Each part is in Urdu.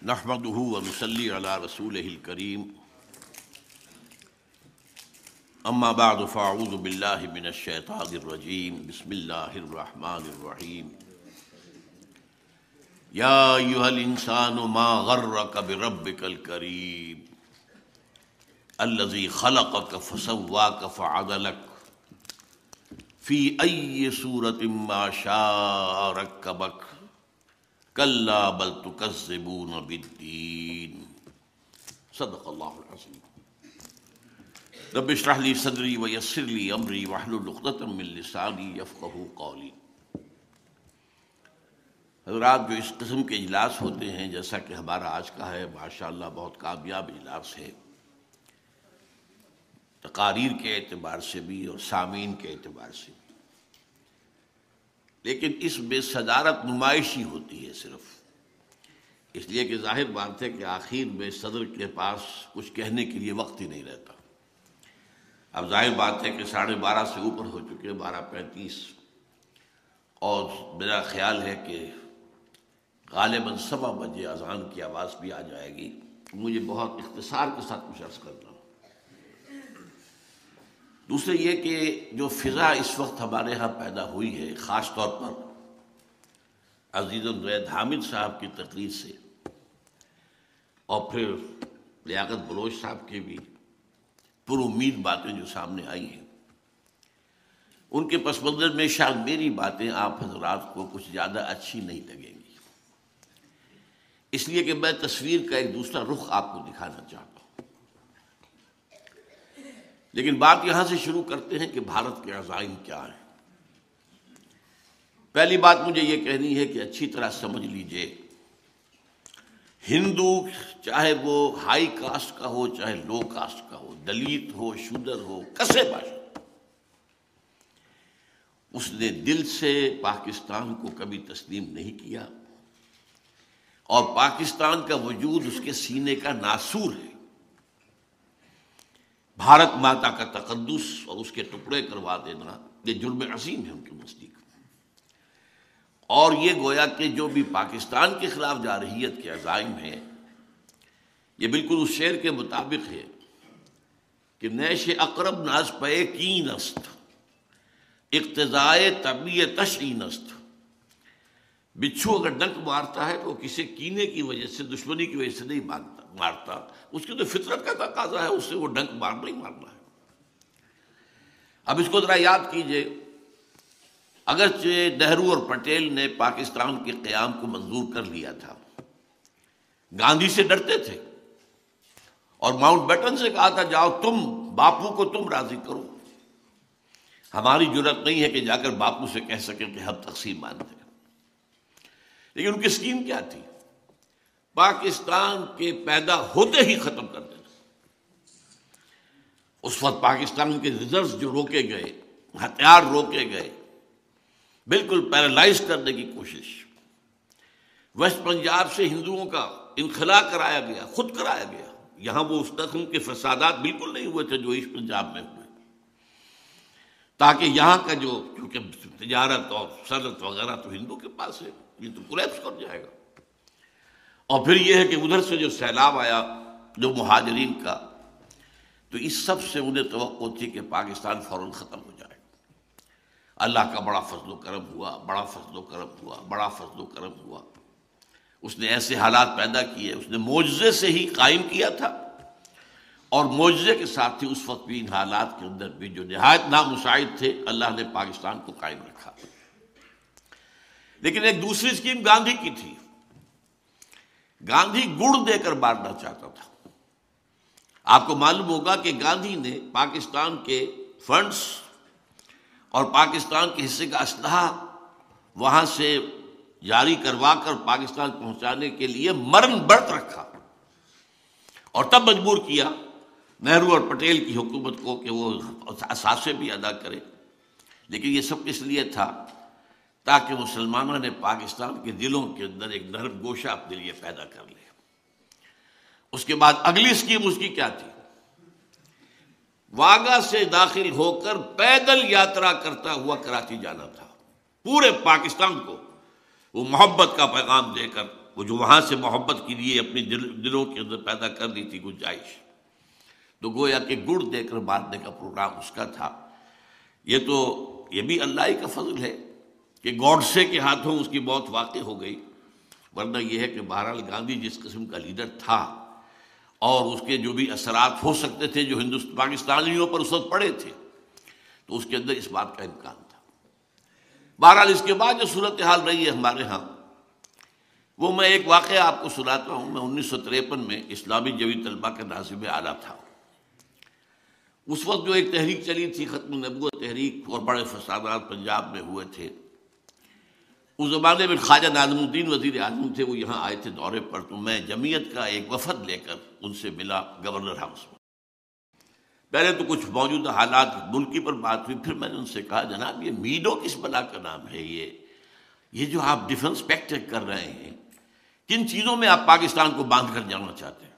نحمده ونصلي على رسوله الكريم اما بعد فاعوذ بالله من الشیطان الرجیم بسم اللہ الرحمن الرحیم یا ایھا الانسان ما غرک بربک الکریم الذی خلقک فسواک فعدلک فی ای صورت ما شاء رکبک کلا بل تکذبون بالدین صدق اللہ العظیم رب اشرح لی صدری ویسر لی امری واحلل عقدۃ من لسانی یفقہوا قولی۔ حضرات، جو اس قسم کے اجلاس ہوتے ہیں جیسا کہ ہمارا آج کا ہے، ماشاءاللہ بہت کامیاب اجلاس ہے، تقاریر کے اعتبار سے بھی اور سامعین کے اعتبار سے بھی، لیکن اس میں صدارت نمائشی ہوتی ہے صرف اس لیے کہ ظاہر بات ہے کہ آخر میں صدر کے پاس کچھ کہنے کے لیے وقت ہی نہیں رہتا۔ اب ظاہر بات ہے کہ 12:30 سے اوپر ہو چکے، 12:35، اور میرا خیال ہے کہ غالباً 7 بجے اذان کی آواز بھی آ جائے گی۔ مجھے بہت اختصار کے ساتھ کچھ عرض کرنا۔ دوسرے یہ کہ جو فضا اس وقت ہمارے ہاں پیدا ہوئی ہے، خاص طور پر عزیز زید حامد صاحب کی تقریر سے اور پھر لیاقت بلوچ صاحب کی بھی پر امید باتیں جو سامنے آئی ہیں، ان کے پس منظر میں شاید میری باتیں آپ حضرات کو کچھ زیادہ اچھی نہیں لگیں گی، اس لیے کہ میں تصویر کا ایک دوسرا رخ آپ کو دکھانا چاہتا ہوں۔ لیکن بات یہاں سے شروع کرتے ہیں کہ بھارت کے عزائم کیا ہیں۔ پہلی بات مجھے یہ کہنی ہے کہ اچھی طرح سمجھ لیجئے، ہندو چاہے وہ ہائی کاسٹ کا ہو چاہے لو کاسٹ کا ہو، دلت ہو شودر ہو، کسے باشد، اس نے دل سے پاکستان کو کبھی تسلیم نہیں کیا، اور پاکستان کا وجود اس کے سینے کا ناسور ہے۔ بھارت ماتا کا تقدس اور اس کے ٹکڑے کروا دینا یہ جرم عظیم ہے ان کے نزدیک، اور یہ گویا کہ جو بھی پاکستان کے خلاف جارحیت کے عزائم ہیں، یہ بالکل اس شعر کے مطابق ہے کہ نیش اقرب ناز پے کین است، اقتضائے طبیعتش این است۔ بچھو اگر ڈنک مارتا ہے تو وہ کسی کینے کی وجہ سے، دشمنی کی وجہ سے نہیں مارتا، اس کی تو فطرت کا تقاضا ہے، اس سے وہ ڈنک مارنا ہی مارنا ہے۔ اب اس کو ذرا یاد کیجئے، اگرچہ نہرو اور پٹیل نے پاکستان کے قیام کو منظور کر لیا تھا، گاندھی سے ڈرتے تھے اور ماؤنٹ بیٹن سے کہا تھا جاؤ تم باپو کو تم راضی کرو، ہماری جرأت نہیں ہے کہ جا کر باپو سے کہہ سکیں کہ ہم تقسیم مانتے ہیں۔ لیکن ان کی اسکیم کیا تھی؟ پاکستان کے پیدا ہوتے ہی ختم کر دینا۔ اس وقت پاکستان کے ریزروز جو روکے گئے، ہتھیار روکے گئے، بالکل پیرالائز کرنے کی کوشش۔ ویسٹ پنجاب سے ہندوؤں کا انخلا کرایا گیا، خود کرایا گیا۔ یہاں وہ اس قسم کے فسادات بالکل نہیں ہوئے تھے جو ایسٹ پنجاب میں ہوئے، تاکہ یہاں کا جو کیونکہ تجارت اور صنعت وغیرہ تو ہندو کے پاس ہے، یہ تو کولیپس کر جائے گا۔ اور پھر یہ ہے کہ ادھر سے جو سیلاب آیا جو مہاجرین کا، تو اس سب سے انہیں توقع تھی کہ پاکستان فوراً ختم ہو جائے۔ اللہ کا بڑا فضل و کرم ہوا، بڑا فضل و کرم ہوا، بڑا فضل و کرم ہوا۔ اس نے ایسے حالات پیدا کیے، اس نے معجزے سے ہی قائم کیا تھا، اور معجزے کے ساتھ ہی اس وقت بھی ان حالات کے اندر بھی جو نہایت نامساعد تھے، اللہ نے پاکستان کو قائم رکھا۔ لیکن ایک دوسری اسکیم گاندھی کی تھی۔ گاندھی گڑ دے کر مارنا چاہتا تھا۔ آپ کو معلوم ہوگا کہ گاندھی نے پاکستان کے فنڈز اور پاکستان کے حصے کا اسلحہ وہاں سے جاری کروا کر پاکستان پہنچانے کے لیے مرن برت رکھا، اور تب مجبور کیا نہرو اور پٹیل کی حکومت کو کہ وہ اثاثے بھی ادا کرے۔ لیکن یہ سب اس لیے تھا تاکہ مسلمانوں نے پاکستان کے دلوں کے اندر ایک نرم گوشہ اپنے لیے پیدا کر لے۔ اس کے بعد اگلی اسکیم اس کی کیا تھی؟ واگا سے داخل ہو کر پیدل یاترا کرتا ہوا کراچی جانا تھا۔ پورے پاکستان کو وہ محبت کا پیغام دے کر وہ جو وہاں سے محبت کے لیے اپنی دلوں کے اندر پیدا کر لی تھی گنجائش، تو گویا کہ گڑ دے کر مارنے کا پروگرام اس کا تھا۔ یہ بھی اللہ ہی کا فضل ہے کہ گوڈسے کے ہاتھوں اس کی موت واقع ہو گئی، ورنہ یہ ہے کہ بہرحال گاندھی جس قسم کا لیڈر تھا اور اس کے جو بھی اثرات ہو سکتے تھے جو پاکستانیوں پر اس وقت پڑے تھے، تو اس کے اندر اس بات کا امکان تھا۔ بہرحال اس کے بعد جو صورتحال رہی ہے ہمارے ہاں، وہ میں ایک واقعہ آپ کو سناتا ہوں۔ میں 1953 میں اسلامی جوی طلبہ کا ناظم اعلیٰ تھا۔ اس وقت جو ایک تحریک چلی تھی ختم نبوت تحریک، اور بڑے فسادات پنجاب میں ہوئے تھے۔ اس زمانے میں خواجہ ناظم الدین وزیر اعظم تھے، وہ یہاں آئے تھے دورے پر، تو میں جمعیت کا ایک وفد لے کر ان سے ملا گورنر ہاؤس میں۔ پہلے تو کچھ موجودہ حالات ملکی پر بات ہوئی، پھر میں نے ان سے کہا جناب یہ میڈو کس بلا کا نام ہے؟ یہ جو آپ ڈیفنس پیکٹ کر رہے ہیں، کن چیزوں میں آپ پاکستان کو باندھ کر جانا چاہتے ہیں؟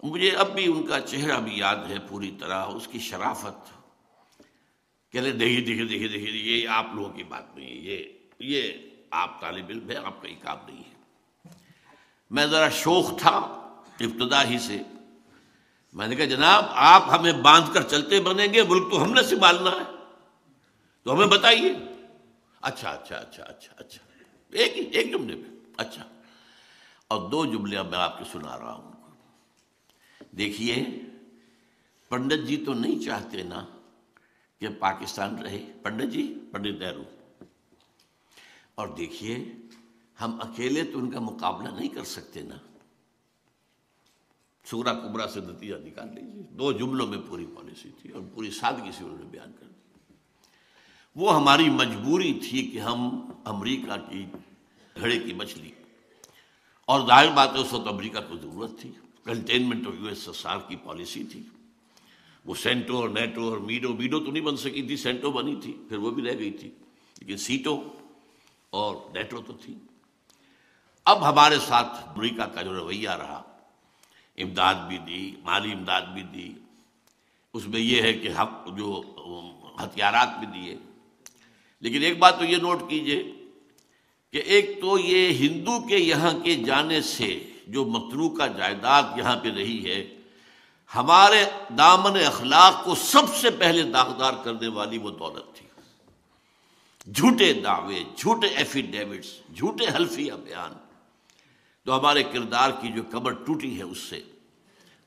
مجھے اب بھی ان کا چہرہ بھی یاد ہے پوری طرح، اس کی شرافت۔ کہ دیکھیے یہ آپ لوگوں کی بات نہیں ہے، یہ آپ طالب علم ہے، آپ کا یہ کام نہیں ہے۔ میں ذرا شوخ تھا ابتدا ہی سے، میں نے کہا جناب آپ ہمیں باندھ کر چلتے بنیں گے، ملک تو ہم نے سنبھالنا ہے، تو ہمیں بتائیے۔ اچھا ایک جملے میں اچھا، اور دو جملے اب میں آپ کو سنا رہا ہوں۔ دیکھیے پنڈت جی تو نہیں چاہتے نا کہ پاکستان رہے، پنڈت نہرو، اور دیکھیے ہم اکیلے تو ان کا مقابلہ نہیں کر سکتے نا۔ سورہ کبریٰ سے نتیجہ نکال لیجیے، دو جملوں میں پوری پالیسی تھی اور پوری سادگی سے انہوں نے بیان کر دی۔ وہ ہماری مجبوری تھی کہ ہم امریکہ کی گھڑے کی مچھلی، اور ظاہر بات ہے اس وقت امریکہ کو ضرورت تھی، کنٹینمنٹ آف USSR کی پالیسی تھی۔ وہ سینٹو اور نیٹو اور میڈو تو نہیں بن سکی تھی، سینٹو بنی تھی، پھر وہ بھی رہ گئی تھی، لیکن سیٹو اور نیٹو تو تھی۔ اب ہمارے ساتھ امریکہ کا جو رویہ رہا، امداد بھی دی، مالی امداد بھی دی، اس میں یہ ہے کہ جو ہتھیارات بھی دیے، لیکن ایک بات تو یہ نوٹ کیجئے کہ ایک تو یہ ہندو کے یہاں کے جانے سے جو متروکہ جائیداد یہاں پہ رہی ہے، ہمارے دامن اخلاق کو سب سے پہلے داغدار کرنے والی وہ دولت تھی۔ جھوٹے دعوے، جھوٹے ایفیڈیوٹس، جھوٹے حلفیہ بیان، تو ہمارے کردار کی جو کمر ٹوٹی ہے اس سے،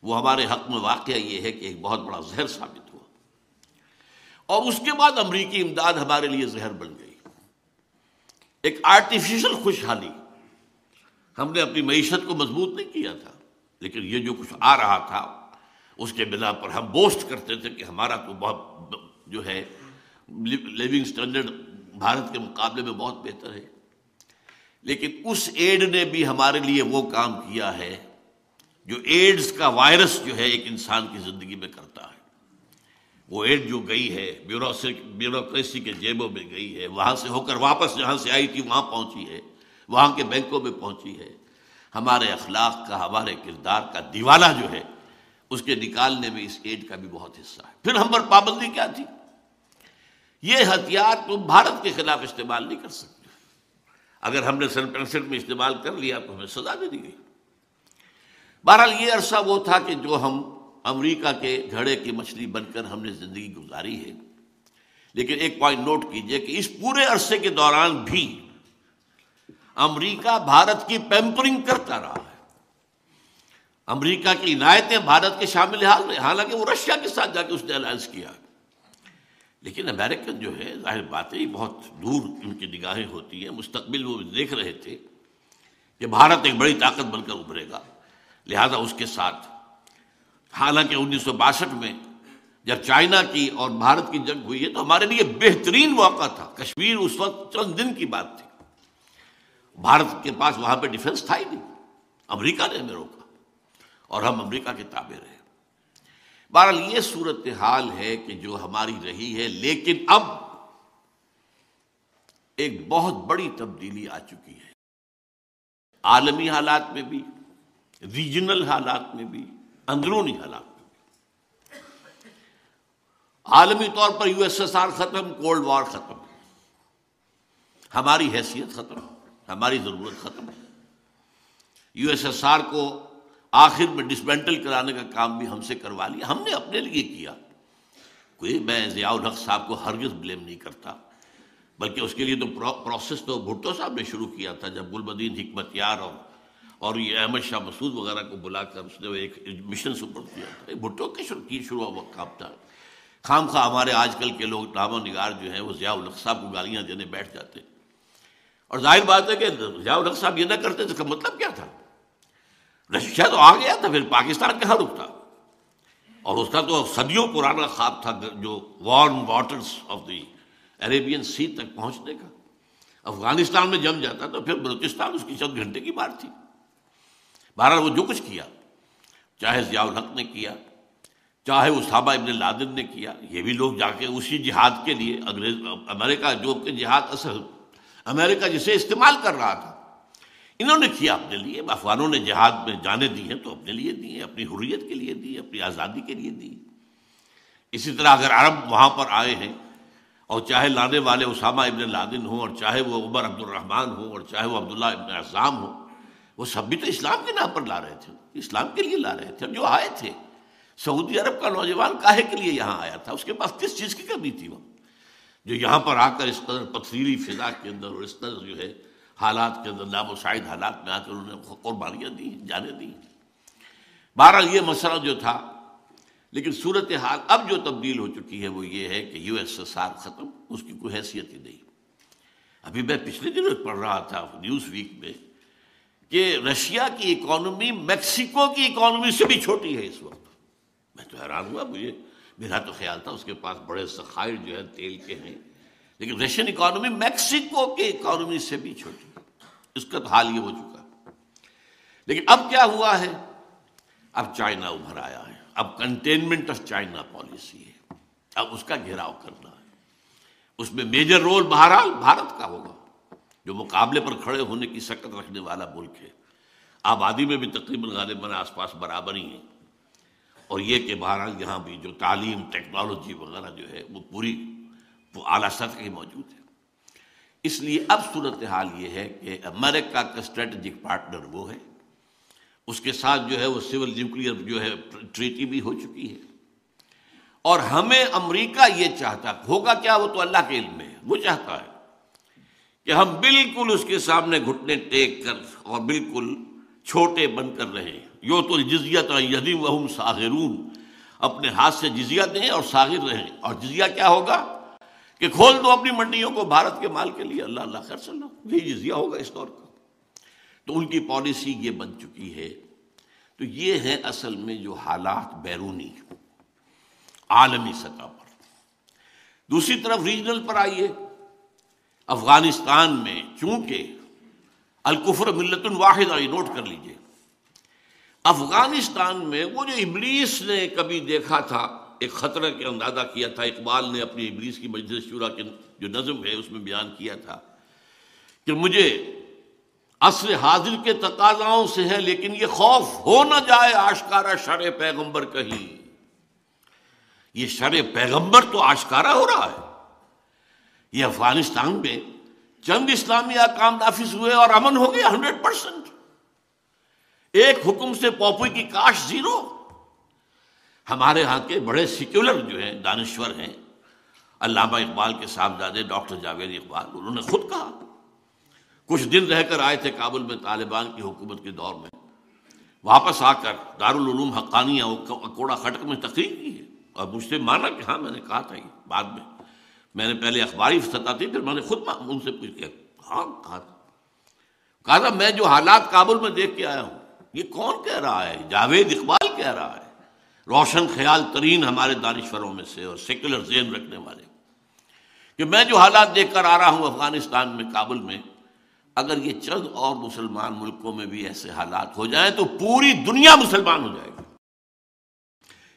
وہ ہمارے حق میں واقعہ یہ ہے کہ ایک بہت بڑا زہر ثابت ہوا، اور اس کے بعد امریکی امداد ہمارے لیے زہر بن گئی۔ ایک آرٹیفیشل خوشحالی، ہم نے اپنی معیشت کو مضبوط نہیں کیا تھا، لیکن یہ جو کچھ آ رہا تھا اس کے بنا پر ہم بوسٹ کرتے تھے کہ ہمارا تو بہت جو ہے لیونگ سٹینڈرڈ بھارت کے مقابلے میں بہت بہتر ہے، لیکن اس ایڈ نے بھی ہمارے لیے وہ کام کیا ہے جو ایڈز کا وائرس جو ہے ایک انسان کی زندگی میں کرتا ہے۔ وہ ایڈ جو گئی ہے بیوروکریسی کے جیبوں میں گئی ہے، وہاں سے ہو کر واپس جہاں سے آئی تھی وہاں پہنچی ہے، وہاں کے بینکوں میں پہنچی ہے۔ ہمارے اخلاق کا، ہمارے کردار کا دیوالہ جو ہے اس کے نکالنے میں اس ایڈ کا بھی بہت حصہ ہے۔ پھر ہم پر پابندی کیا تھی؟ یہ ہتھیار تم بھارت کے خلاف استعمال نہیں کر سکتے، اگر ہم نے سن 65 میں استعمال کر لیا تو ہمیں سزا دے دی گئی۔ بہرحال یہ عرصہ وہ تھا کہ جو ہم امریکہ کے گھڑے کی مچھلی بن کر ہم نے زندگی گزاری ہے، لیکن ایک پوائنٹ نوٹ کیجئے کہ اس پورے عرصے کے دوران بھی امریکہ بھارت کی پیمپرنگ کرتا رہا ہے۔ امریکہ کی عنایتیں بھارت کے شامل حال ہیں، حالانکہ وہ رشیا کے ساتھ جا کے اس نے الائنس کیا، لیکن امریکن جو ہے ظاہر بات ہے بہت دور ان کی نگاہیں ہوتی ہیں، مستقبل وہ دیکھ رہے تھے کہ بھارت ایک بڑی طاقت بن کر ابھرے گا، لہذا اس کے ساتھ، حالانکہ 1962 میں جب چائنا کی اور بھارت کی جنگ ہوئی ہے تو ہمارے لیے بہترین موقع تھا۔ کشمیر اس وقت چند دن کی بات تھی، بھارت کے پاس وہاں پہ ڈیفنس تھا ہی نہیں، امریکہ نے ہمیں روکا اور ہم امریکہ کے تابع رہے۔ بہرحال یہ صورتحال ہے کہ جو ہماری رہی ہے، لیکن اب ایک بہت بڑی تبدیلی آ چکی ہے، عالمی حالات میں بھی، ریجنل حالات میں بھی، اندرونی حالات میں بھی۔ عالمی طور پر USSR ختم، کولڈ وار ختم، ہماری حیثیت ختم، ہماری ضرورت ختم ہے۔ یو ایس ایس آر کو آخر میں ڈسمینٹل کرانے کا کام بھی ہم سے کروا لیا، ہم نے اپنے لیے کیا۔ کوئی میں ضیاء الحق صاحب کو ہرگز بلیم نہیں کرتا، بلکہ اس کے لیے تو پروسیس تو بھٹو صاحب نے شروع کیا تھا، جب گلبدین حکمت یار اور یہ احمد شاہ مسعود وغیرہ کو بلا کر اس نے ایک مشن سپرد کیا تھا۔ بھٹو کے شروع ہوا کام تھا۔ خام خواہ ہمارے آج کل کے لوگ نامہ نگار جو ہیں وہ ضیاء الحق صاحب کو گالیاں دینے بیٹھ جاتے، اور ظاہر بات ہے کہ ضیاء الحق صاحب یہ نہ کرتے تو اس کا مطلب کیا تھا؟ رشیا تو آ گیا تھا، پھر پاکستان کہاں رکتا؟ اور اس کا تو صدیوں پرانا خواب تھا جو warm waters of the Arabian sea تک پہنچنے کا۔ افغانستان میں جم جاتا تو پھر بلوچستان اس کی چند گھنٹے کی بات تھی۔ بہرحال وہ جو کچھ کیا، چاہے ضیاء الحق نے کیا، چاہے اسامہ ابن لادن نے کیا، یہ بھی لوگ جا کے اسی جہاد کے لیے امریکہ جو کہ جہاد اصل امریکہ جسے استعمال کر رہا تھا، انہوں نے کیا اپنے لیے۔ افغانوں نے جہاد میں جانیں دی ہیں تو اپنے لیے دی ہیں، اپنی حریت کے لیے دی، اپنی آزادی کے لیے دی۔ اسی طرح اگر عرب وہاں پر آئے ہیں، اور چاہے لانے والے اسامہ ابن لادن ہوں، اور چاہے وہ عمر عبد الرحمن ہوں، اور چاہے وہ عبداللہ ابن عزام ہوں، وہ سب بھی تو اسلام کے نام پر لا رہے تھے، اسلام کے لیے لا رہے تھے۔ جو آئے تھے، سعودی عرب کا نوجوان کاہے کے لیے یہاں آیا تھا؟ اس کے پاس کس چیز کی کمی تھی؟ وہ جو یہاں پر آ کر اس قدر پتھریلی فضا کے اندر اور اس قدر جو ہے حالات کے اندر نامساعد حالات میں آ کر انہوں نے قربانیاں دی، جانیں دی۔ بہرحال یہ مسئلہ جو تھا، لیکن صورتحال اب جو تبدیل ہو چکی ہے وہ یہ ہے کہ یو ایس ایس آر ختم، اس کی کوئی حیثیت ہی نہیں۔ ابھی میں پچھلے دنوں پڑھ رہا تھا نیوز ویک میں کہ رشیا کی اکانومی میکسیکو کی اکانومی سے بھی چھوٹی ہے اس وقت۔ میں تو حیران ہوا، میرا تو خیال تھا اس کے پاس بڑے ذخائر جو ہے تیل کے ہیں، لیکن رشین اکانومی میکسیکو کی اکانومی سے بھی چھوٹی ہے۔ اس کا تو حال یہ ہو چکا۔ لیکن اب کیا ہوا ہے؟ اب چائنا ابھر آیا ہے، اب کنٹینمنٹ آف چائنا پالیسی ہے، اب اس کا گھیراؤ کرنا ہے۔ اس میں میجر رول بہرحال بھارت کا ہوگا، جو مقابلے پر کھڑے ہونے کی سکت رکھنے والا ملک ہے۔ آبادی میں بھی تقریباً غالباً آس پاس برابر ہی ہیں، اور یہ کہ بہرحال یہاں بھی جو تعلیم، ٹیکنالوجی وغیرہ جو ہے وہ پوری اعلیٰ سطح کی موجود ہے۔ اس لیے اب صورتحال یہ ہے کہ امریکہ کا اسٹریٹجک پارٹنر وہ ہے، اس کے ساتھ جو ہے وہ سول نیوکلیئر جو ہے ٹریٹی بھی ہو چکی ہے، اور ہمیں امریکہ یہ چاہتا ہوگا کیا، وہ تو اللہ کے علم میں ہے، وہ چاہتا ہے کہ ہم بالکل اس کے سامنے گھٹنے ٹیک کر اور بالکل چھوٹے بن کر رہیں۔ یو تو جزیۃ یدیم وہم صاغرون، اپنے ہاتھ سے جزیہ دیں اور صاغر رہیں۔ اور جزیہ کیا ہوگا کہ کھول دو اپنی منڈیوں کو بھارت کے مال کے لیے، اللہ اللہ خیر صلی اللہ، یہی جزیہ ہوگا اس دور کا۔ تو ان کی پالیسی یہ بن چکی ہے۔ تو یہ ہے اصل میں جو حالات بیرونی عالمی سطح پر۔ دوسری طرف ریجنل پر آئیے، افغانستان میں چونکہ الکفر ملت واحدہ، یہ نوٹ کر لیجئے، افغانستان میں وہ جو ابلیس نے کبھی دیکھا تھا، ایک خطرہ کے اندازہ کیا تھا، اقبال نے اپنی ابلیس کی مجلس شورا کے جو نظم ہے اس میں بیان کیا تھا کہ مجھے عصر حاضر کے تقاضاؤں سے ہے، لیکن یہ خوف ہو نہ جائے آشکارا شرع پیغمبر کہیں۔ یہ شرع پیغمبر تو آشکارا ہو رہا ہے۔ یہ افغانستان میں چند اسلامی احکام نافذ ہوئے اور امن ہو گیا 100%۔ ایک حکم سے پوپی کی کاش زیرو۔ ہمارے ہاں کے بڑے سیکولر جو ہیں، دانشور ہیں، علامہ اقبال کے صاحبزادے ڈاکٹر جاوید اقبال، انہوں نے خود کہا، کچھ دن رہ کر آئے تھے کابل میں طالبان کی حکومت کے دور میں، واپس آ کر دارالعلوم حقانیہ اکوڑا خٹک میں تقریر کی ہے، اور مجھ سے مانا کہ ہاں میں نے کہا تھا، یہ بعد میں نے پہلے اخباری سطح تھی، پھر میں نے خود ان سے پوچھ کیا، ہاں کہا تھا میں جو حالات کابل میں دیکھ کے آیا ہوں، یہ کون کہہ رہا ہے؟ جاوید اقبال کہہ رہا ہے، روشن خیال ترین ہمارے دانشوروں میں سے اور سیکولر ذہن رکھنے والے، کہ میں جو حالات دیکھ کر آ رہا ہوں افغانستان میں، کابل میں، اگر یہ چند اور مسلمان ملکوں میں بھی ایسے حالات ہو جائیں تو پوری دنیا مسلمان ہو جائے گی۔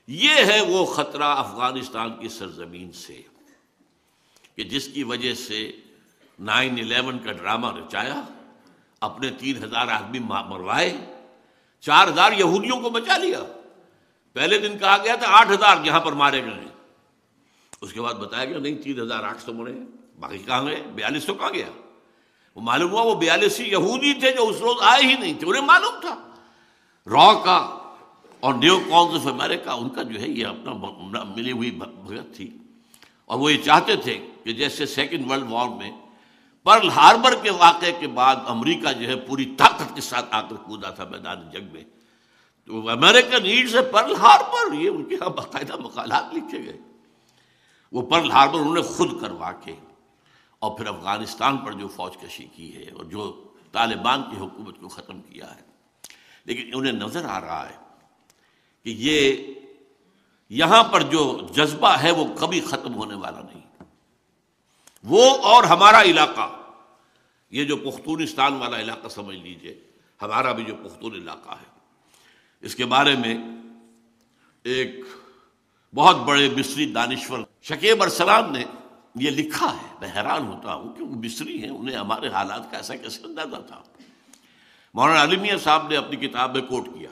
یہ ہے وہ خطرہ افغانستان کی سرزمین سے کہ جس کی وجہ سے 9/11 کا ڈرامہ رچایا، اپنے 3,000 آدمی مروائے، 4,000 یہودیوں کو بچا لیا۔ پہلے دن کہا گیا تھا 8,000 یہاں پر مارے گئے ہیں، اس کے بعد بتایا گیا نہیں 3,800 مرے ہیں، باقی کہاں گئے؟ 4200 کہاں گیا؟ وہ معلوم ہوا وہ 42 یہودی تھے جو اس روز آئے ہی نہیں تھے، انہیں معلوم تھا را کا اور نیو کانز آف امریکہ ان کا جو ہے یہ اپنا ملی ہوئی بھگت تھی، اور وہ یہ چاہتے تھے کہ جیسے سیکنڈ ورلڈ وار میں پرل ہاربر کے واقعے کے بعد امریکہ جو ہے پوری طاقت کے ساتھ آ کر کودا تھا میدان جنگ میں، تو امریکہ نیڈز ہے پرل ہاربر، یہ ان کے یہاں باقاعدہ مقالات لکھے گئے۔ وہ پرل ہاربر انہوں نے خود کروا کے اور پھر افغانستان پر جو فوج کشی کی ہے اور جو طالبان کی حکومت کو ختم کیا ہے، لیکن انہیں نظر آ رہا ہے کہ یہ یہاں پر جو جذبہ ہے وہ کبھی ختم ہونے والا نہیں۔ وہ اور ہمارا علاقہ، یہ جو پختونستان والا علاقہ سمجھ لیجئے، ہمارا بھی جو پختون علاقہ ہے، اس کے بارے میں ایک بہت بڑے مصری دانشور شکیب ارسلان نے یہ لکھا ہے۔ میں حیران ہوتا ہوں کہ وہ مصری ہیں، انہیں ہمارے حالات کا ایسا کیسے اندازہ تھا۔ مولانا علی میاں صاحب نے اپنی کتاب میں کوٹ کیا،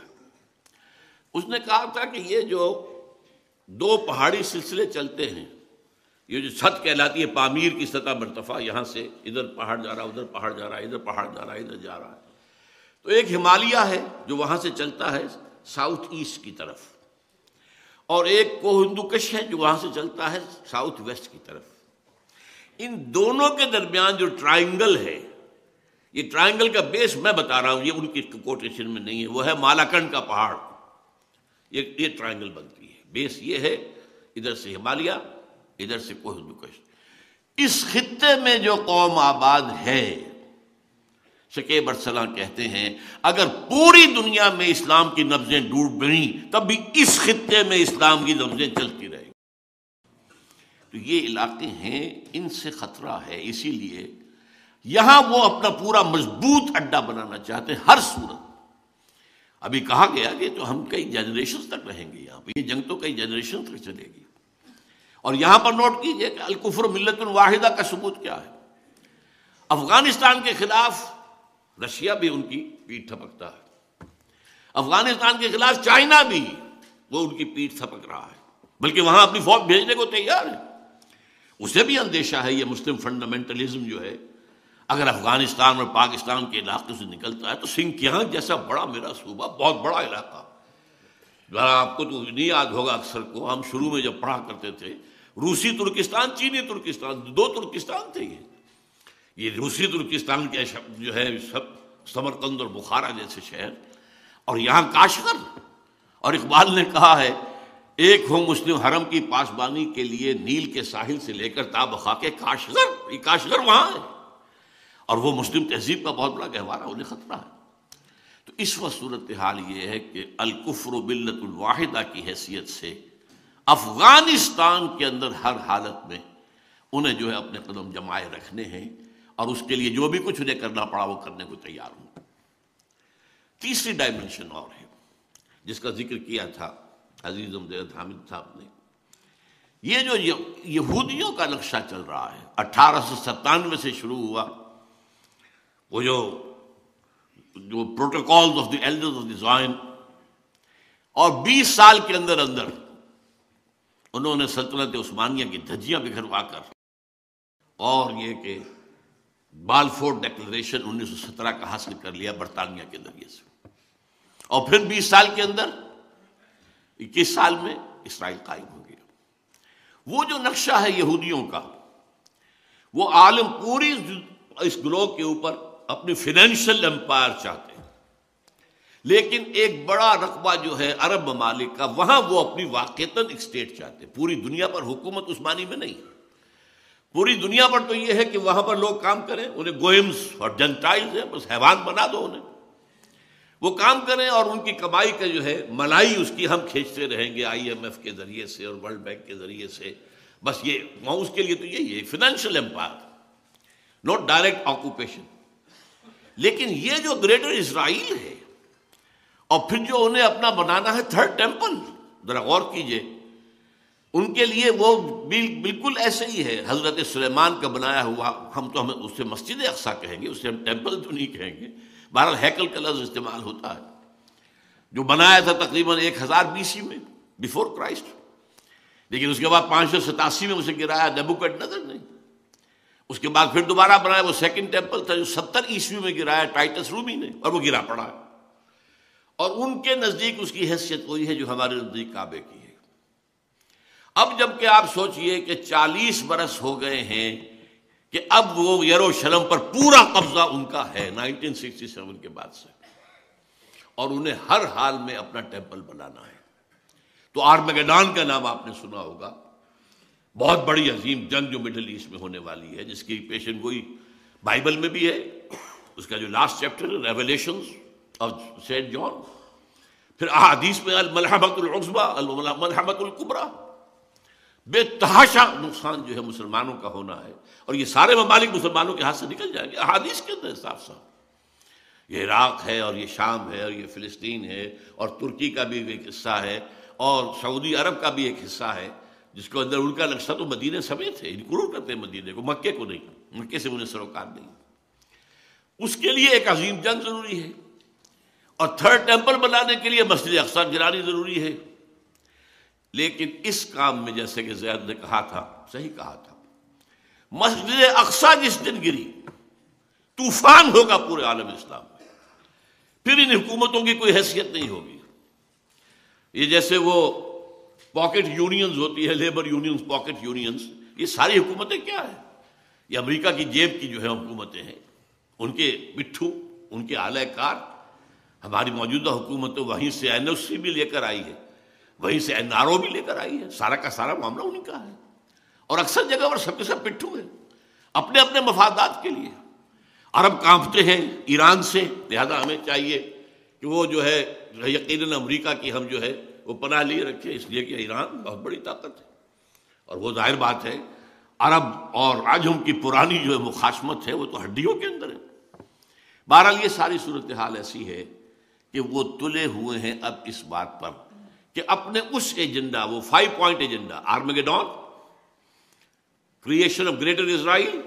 اس نے کہا تھا کہ یہ جو دو پہاڑی سلسلے چلتے ہیں، یہ جو چھت کہلاتی ہے پامیر کی سطح مرتفع، یہاں سے ادھر پہاڑ جا رہا، ادھر پہاڑ جا رہا، ادھر پہاڑ جا رہا، ادھر جا رہا ہے، تو ایک ہمالیہ ہے جو وہاں سے چلتا ہے ساؤتھ ایسٹ کی طرف، اور ایک کوہ ہندوکش ہے جو وہاں سے چلتا ہے ساؤتھ ویسٹ کی طرف۔ ان دونوں کے درمیان جو ٹرائنگل ہے، یہ ٹرائنگل کا بیس میں بتا رہا ہوں، یہ ان کی کوٹیشن میں نہیں ہے، وہ ہے مالاکنڈ کا پہاڑ، یہ ٹرائنگل بنتی ہے، بیس یہ ہے، ادھر سے ہمالیہ، ادھر سے کوہ ہندوکش۔ اس خطے میں جو قوم آباد ہے، شکیب ارسلان کہتے ہیں اگر پوری دنیا میں اسلام کی نبضیں ڈوب گئیں تب بھی اس خطے میں اسلام کی نبضیں چلتی رہیں۔ تو یہ علاقے ہیں، ان سے خطرہ ہے، اسی لیے یہاں وہ اپنا پورا مضبوط اڈا بنانا چاہتے ہیں ہر صورت۔ ابھی کہا گیا کہ تو ہم کئی جنریشن تک رہیں گے یہاں پہ، یہ جنگ تو کئی جنریشن تک چلے گی۔ اور یہاں پر نوٹ کیجئے کہ الکفر ملت واحدہ کا ثبوت کیا ہے۔ افغانستان کے خلاف رشیا بھی ان کی پیٹھ تھپکتا ہے، افغانستان کے خلاف چائنا بھی وہ ان کی پیٹھ تھپک رہا ہے، بلکہ وہاں اپنی فوج بھیجنے کو تیار ہے۔ اسے بھی اندیشہ ہے یہ مسلم فنڈامنٹلزم جو ہے، اگر افغانستان اور پاکستان کے علاقے سے نکلتا ہے تو سنکیانگ جیسا بڑا میرا صوبہ، بہت بڑا علاقہ، آپ کو تو نہیں یاد ہوگا اکثر کو، ہم شروع میں جب پڑھا کرتے تھے روسی ترکستان، چینی ترکستان، دو ترکستان تھے یہ روسی ترکستان کے جو ہے سب سمرقند اور بخارا جیسے شہر، اور یہاں کاشغر، اور اقبال نے کہا ہے ایک ہو مسلم حرم کی پاسبانی کے لیے نیل کے ساحل سے لے کر تا بخاک کاشغر، یہ کاشغر وہاں ہے، اور وہ مسلم تہذیب کا بہت بڑا گہوارہ، انہیں خطرہ ہے۔ تو اس وقت صورتحال یہ ہے کہ الکفر ملت الواحدہ کی حیثیت سے افغانستان کے اندر ہر حالت میں انہیں جو ہے اپنے قدم جمائے رکھنے ہیں، اور اس کے لیے جو بھی کچھ انہیں کرنا پڑا وہ کرنے کو تیار ہوں۔ تیسری ڈائمنشن اور ہے جس کا ذکر کیا تھا عزیز زید حامد صاحب نے، یہ جو یہودیوں کا نقشہ چل رہا ہے 1897 سے شروع ہوا، وہ جو protocols of the elders of the Zion, اور 20 سال کے اندر اندر انہوں نے سلطنت عثمانیہ کی دھجیاں بکھروا کر، اور یہ کہ بالفور ڈیکلریشن 1917 کا حاصل کر لیا برطانیہ کے ذریعے سے، اور پھر 20 سال کے اندر 21 سال میں اسرائیل قائم ہو گیا۔ وہ جو نقشہ ہے یہودیوں کا، وہ عالم پوری اس گلوب کے اوپر اپنی فائنینشل امپائر چاہتے ہیں، لیکن ایک بڑا رقبہ جو ہے عرب ممالک کا، وہاں وہ اپنی واقعتاً ایک اسٹیٹ چاہتے ہیں، پوری دنیا پر حکومت عثمانی میں نہیں۔ پوری دنیا پر تو یہ ہے کہ وہاں پر لوگ کام کریں، انہیں گوئمز اور جنٹائلز ہیں، بس حیوان بنا دو انہیں، وہ کام کریں، اور ان کی کمائی کا جو ہے ملائی اس کی ہم کھینچتے رہیں گے IMF کے ذریعے سے اور ورلڈ بینک کے ذریعے سے، بس یہ وہاں اس کے لیے تو یہی ہے financial empire, not direct occupation. لیکن یہ جو گریٹر اسرائیل ہے، اور پھر جو انہیں اپنا بنانا ہے تھرڈ ٹیمپل، ذرا غور کیجئے، ان کے لیے وہ بالکل ایسے ہی ہے حضرت سلیمان کا بنایا ہوا، ہم اسے مسجد اقصیٰ کہیں گے، اسے ہم ٹیمپل تو نہیں کہیں گے، بہرحال ہیکل کا لفظ استعمال ہوتا ہے، جو بنایا تھا تقریباً 1000 BC میں بیفور کرائسٹ، لیکن اس کے بعد 587 میں اسے گرایا نیبوکڈ نظر نے۔ اس کے بعد پھر دوبارہ بنایا، وہ سیکنڈ ٹیمپل تھا جو 70 عیسوی میں گرایا ٹائٹس رومی نے، اور وہ گرا پڑا ہے، اور ان کے نزدیک اس کی حیثیت وہی ہے جو ہمارے نزدیک کعبے کی ہے۔ اب جب کہ آپ سوچئے کہ 40 برس ہو گئے ہیں کہ اب وہ یروشلم پر پورا قبضہ ان کا ہے 1967 کے بعد سے، اور انہیں ہر حال میں اپنا ٹیمپل بنانا ہے۔ تو آرمیگیڈون کا نام آپ نے سنا ہوگا، بہت بڑی عظیم جنگ جو مڈل ایسٹ میں ہونے والی ہے، جس کی پیشن گوئی بائبل میں بھی ہے، اس کا جو last chapter revelations of Saint جان، پھر احادیث میں الملحمۃ العظمیٰ الملحمۃ الکبریٰ، بے تحاشا نقصان جو ہے مسلمانوں کا ہونا ہے، اور یہ سارے ممالک مسلمانوں کے ہاتھ سے نکل جائیں گے، احادیث کے اندر صاف صاف۔ یہ عراق ہے، اور یہ شام ہے، اور یہ فلسطین ہے، اور ترکی کا بھی ایک حصہ ہے، اور سعودی عرب کا بھی ایک حصہ ہے، جس کو اندر ان کا نقشہ تو مدینے سمیت ہے، انکلوڈ کرتے ہیں مدینے کو، مکے کو نہیں، مکے سے انہیں سروکار نہیں۔ اس کے لیے ایک عظیم جنگ ضروری ہے، اور تھرڈ ٹیمپل بنانے کے لیے مسجد اقصی گرانی ضروری ہے۔ لیکن اس کام میں جیسے کہ زید نے کہا تھا، صحیح کہا تھا، مسجد اقصی جس دن گری طوفان ہوگا پورے عالم اسلام میں، پھر ان حکومتوں کی کوئی حیثیت نہیں ہوگی۔ یہ جیسے وہ پاکٹ یونینز ہوتی ہے، لیبر یونینز، پاکٹ یونینز، یہ ساری حکومتیں کیا ہیں؟ یہ امریکہ کی جیب کی جو ہے حکومتیں ہیں، ان کے پٹھو، ان کے اعلی کار۔ ہماری موجودہ حکومت تو وہیں سے NOC بھی لے کر آئی ہے، وہیں سے NRO بھی لے کر آئی ہے، سارا کا سارا معاملہ انہیں کا ہے، اور اکثر جگہ پر سب کے سب پٹھو ہیں اپنے اپنے مفادات کے لیے۔ عرب کانپتے ہیں ایران سے، لہذا ہمیں چاہیے کہ وہ جو ہے یقیناً امریکہ کی ہم جو ہے وہ پناہ لیے رکھے، اس لیے کہ ایران بہت بڑی طاقت ہے، اور وہ ظاہر بات ہے عرب اور عجم کی پرانی جو ہے مخاصمت ہے وہ تو ہڈیوں کے اندر ہے۔ بہرحال یہ ساری صورتحال ایسی ہے کہ وہ تلے ہوئے ہیں اب اس بات پر کہ اپنے اس ایجنڈا، وہ 5 point agenda, Armageddon, creation of greater Israel,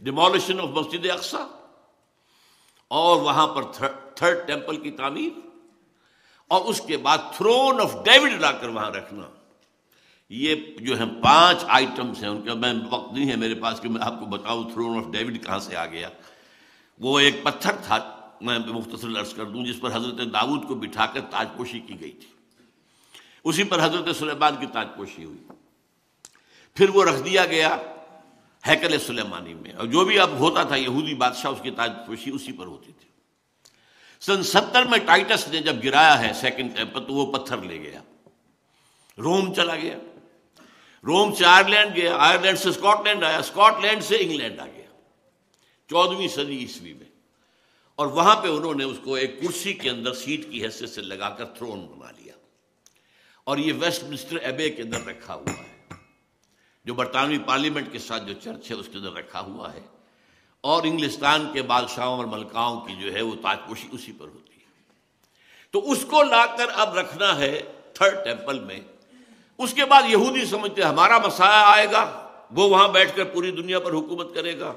demolition of مسجد اقصی، اور وہاں پر تھرڈ ٹیمپل کی تعمیر، اور اس کے بعد تھرون آف ڈیوڈ لا کر وہاں رکھنا، یہ جو ہیں 5 آئٹمز ہیں۔ ان کا میں وقت نہیں ہے میرے پاس کہ میں آپ کو بتاؤں تھرون آف ڈیوڈ کہاں سے آ گیا۔ وہ ایک پتھر تھا، میں مختصر عرض کر دوں، جس پر حضرت داؤد کو بٹھا کر تاج پوشی کی گئی تھی، اسی پر حضرت سلیمان کی تاج پوشی ہوئی، پھر وہ رکھ دیا گیا ہیکل سلیمانی میں، اور جو بھی اب ہوتا تھا یہودی بادشاہ اس کی تاج پوشی اسی پر ہوتی تھی۔ سن 70 میں ٹائٹس نے جب گرایا ہے سیکنڈ ٹیمپل تو وہ پتھر لے گیا، روم چلا گیا، روم سے آئرلینڈ گیا، آئرلینڈ سے اسکاٹ لینڈ آیا، اسکاٹ لینڈ سے انگلینڈ آ گیا 14ویں صدی عیسوی میں، اور وہاں پہ انہوں نے اس کو ایک کرسی کے اندر سیٹ کی حیثیت سے لگا کر تھرون بنا لیا، اور یہ ویسٹ منسٹر ایبے کے اندر رکھا ہوا ہے، جو برطانوی پارلیمنٹ کے ساتھ جو چرچ ہے اس کے اندر رکھا ہوا ہے، اور انگلستان کے بادشاہوں اور ملکاؤں کی جو ہے وہ تاج پوشی اسی پر ہوتی ہے۔ تو اس کو لا کر اب رکھنا ہے تھرڈ ٹیمپل میں۔ اس کے بعد یہودی سمجھتے ہیں ہمارا مسیح آئے گا، وہ وہاں بیٹھ کر پوری دنیا پر حکومت کرے گا۔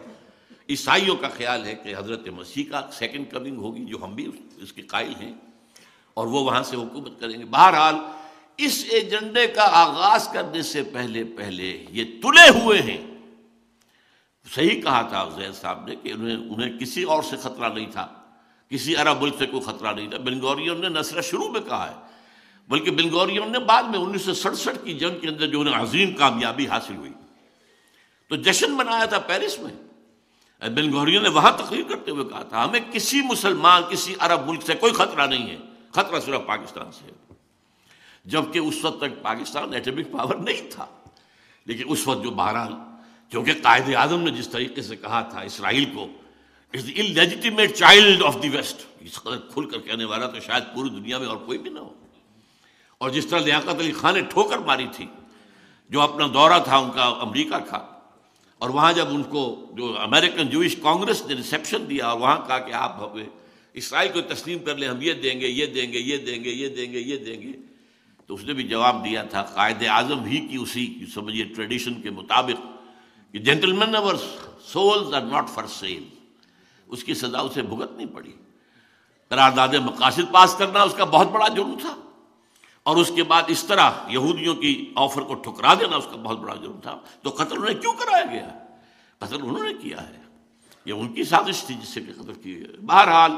عیسائیوں کا خیال ہے کہ حضرت مسیح کا سیکنڈ کمنگ ہوگی، جو ہم بھی اس کے قائل ہیں، اور وہ وہاں سے حکومت کریں گے۔ بہرحال اس ایجنڈے کا آغاز کرنے سے پہلے یہ تلے ہوئے ہیں۔ صحیح کہا تھا زید صاحب نے کہ انہیں کسی اور سے خطرہ نہیں تھا، کسی عرب ملک سے کوئی خطرہ نہیں تھا۔ بن گورین نے نہ صرف شروع میں کہا ہے، بلکہ بن گورین نے بعد میں 1967 کی جنگ کے اندر جو انہیں عظیم کامیابی حاصل ہوئی تو جشن منایا تھا پیرس میں۔ بن گورین نے وہاں تقریر کرتے ہوئے کہا تھا ہمیں کسی مسلمان، کسی عرب ملک سے کوئی خطرہ نہیں ہے، خطرہ صرف پاکستان سے ہے۔ جبکہ اس وقت تک پاکستان ایٹمک پاور نہیں تھا، لیکن اس وقت جو بہرحال کیونکہ قائد اعظم نے جس طریقے سے کہا تھا اسرائیل کو it's the illegitimate child of the west, اس قدر کھل کر کہنے والا تو شاید پوری دنیا میں اور کوئی بھی نہ ہو، اور جس طرح لیاقت علی خان نے ٹھوکر ماری تھی، جو اپنا دورہ تھا ان کا امریکہ کا، اور وہاں جب ان کو جو امریکن جوئش کانگریس نے ریسیپشن دیا اور وہاں کہا کہ آپ اسرائیل کو تسلیم کر لیں، ہم یہ دیں گے، یہ دیں گے، یہ دیں گے، یہ دیں گے، یہ دیں گے، تو اس نے بھی جواب دیا تھا قائد اعظم ہی کی اسی سمجھیے ٹریڈیشن کے مطابق کہ جینٹلمین اور souls are not for sale, اس کی سزا اسے بھگتنی پڑی۔ قرارداد مقاصد پاس کرنا اس کا بہت بڑا جرم تھا، اور اس کے بعد اس طرح یہودیوں کی آفر کو ٹھکرا دینا اس کا بہت بڑا جرم تھا۔ تو قتل انہیں کیوں کرایا گیا؟ قتل انہوں نے کیا ہے، یہ ان کی سازش تھی جس سے کہ قتل کی ہے۔ بہرحال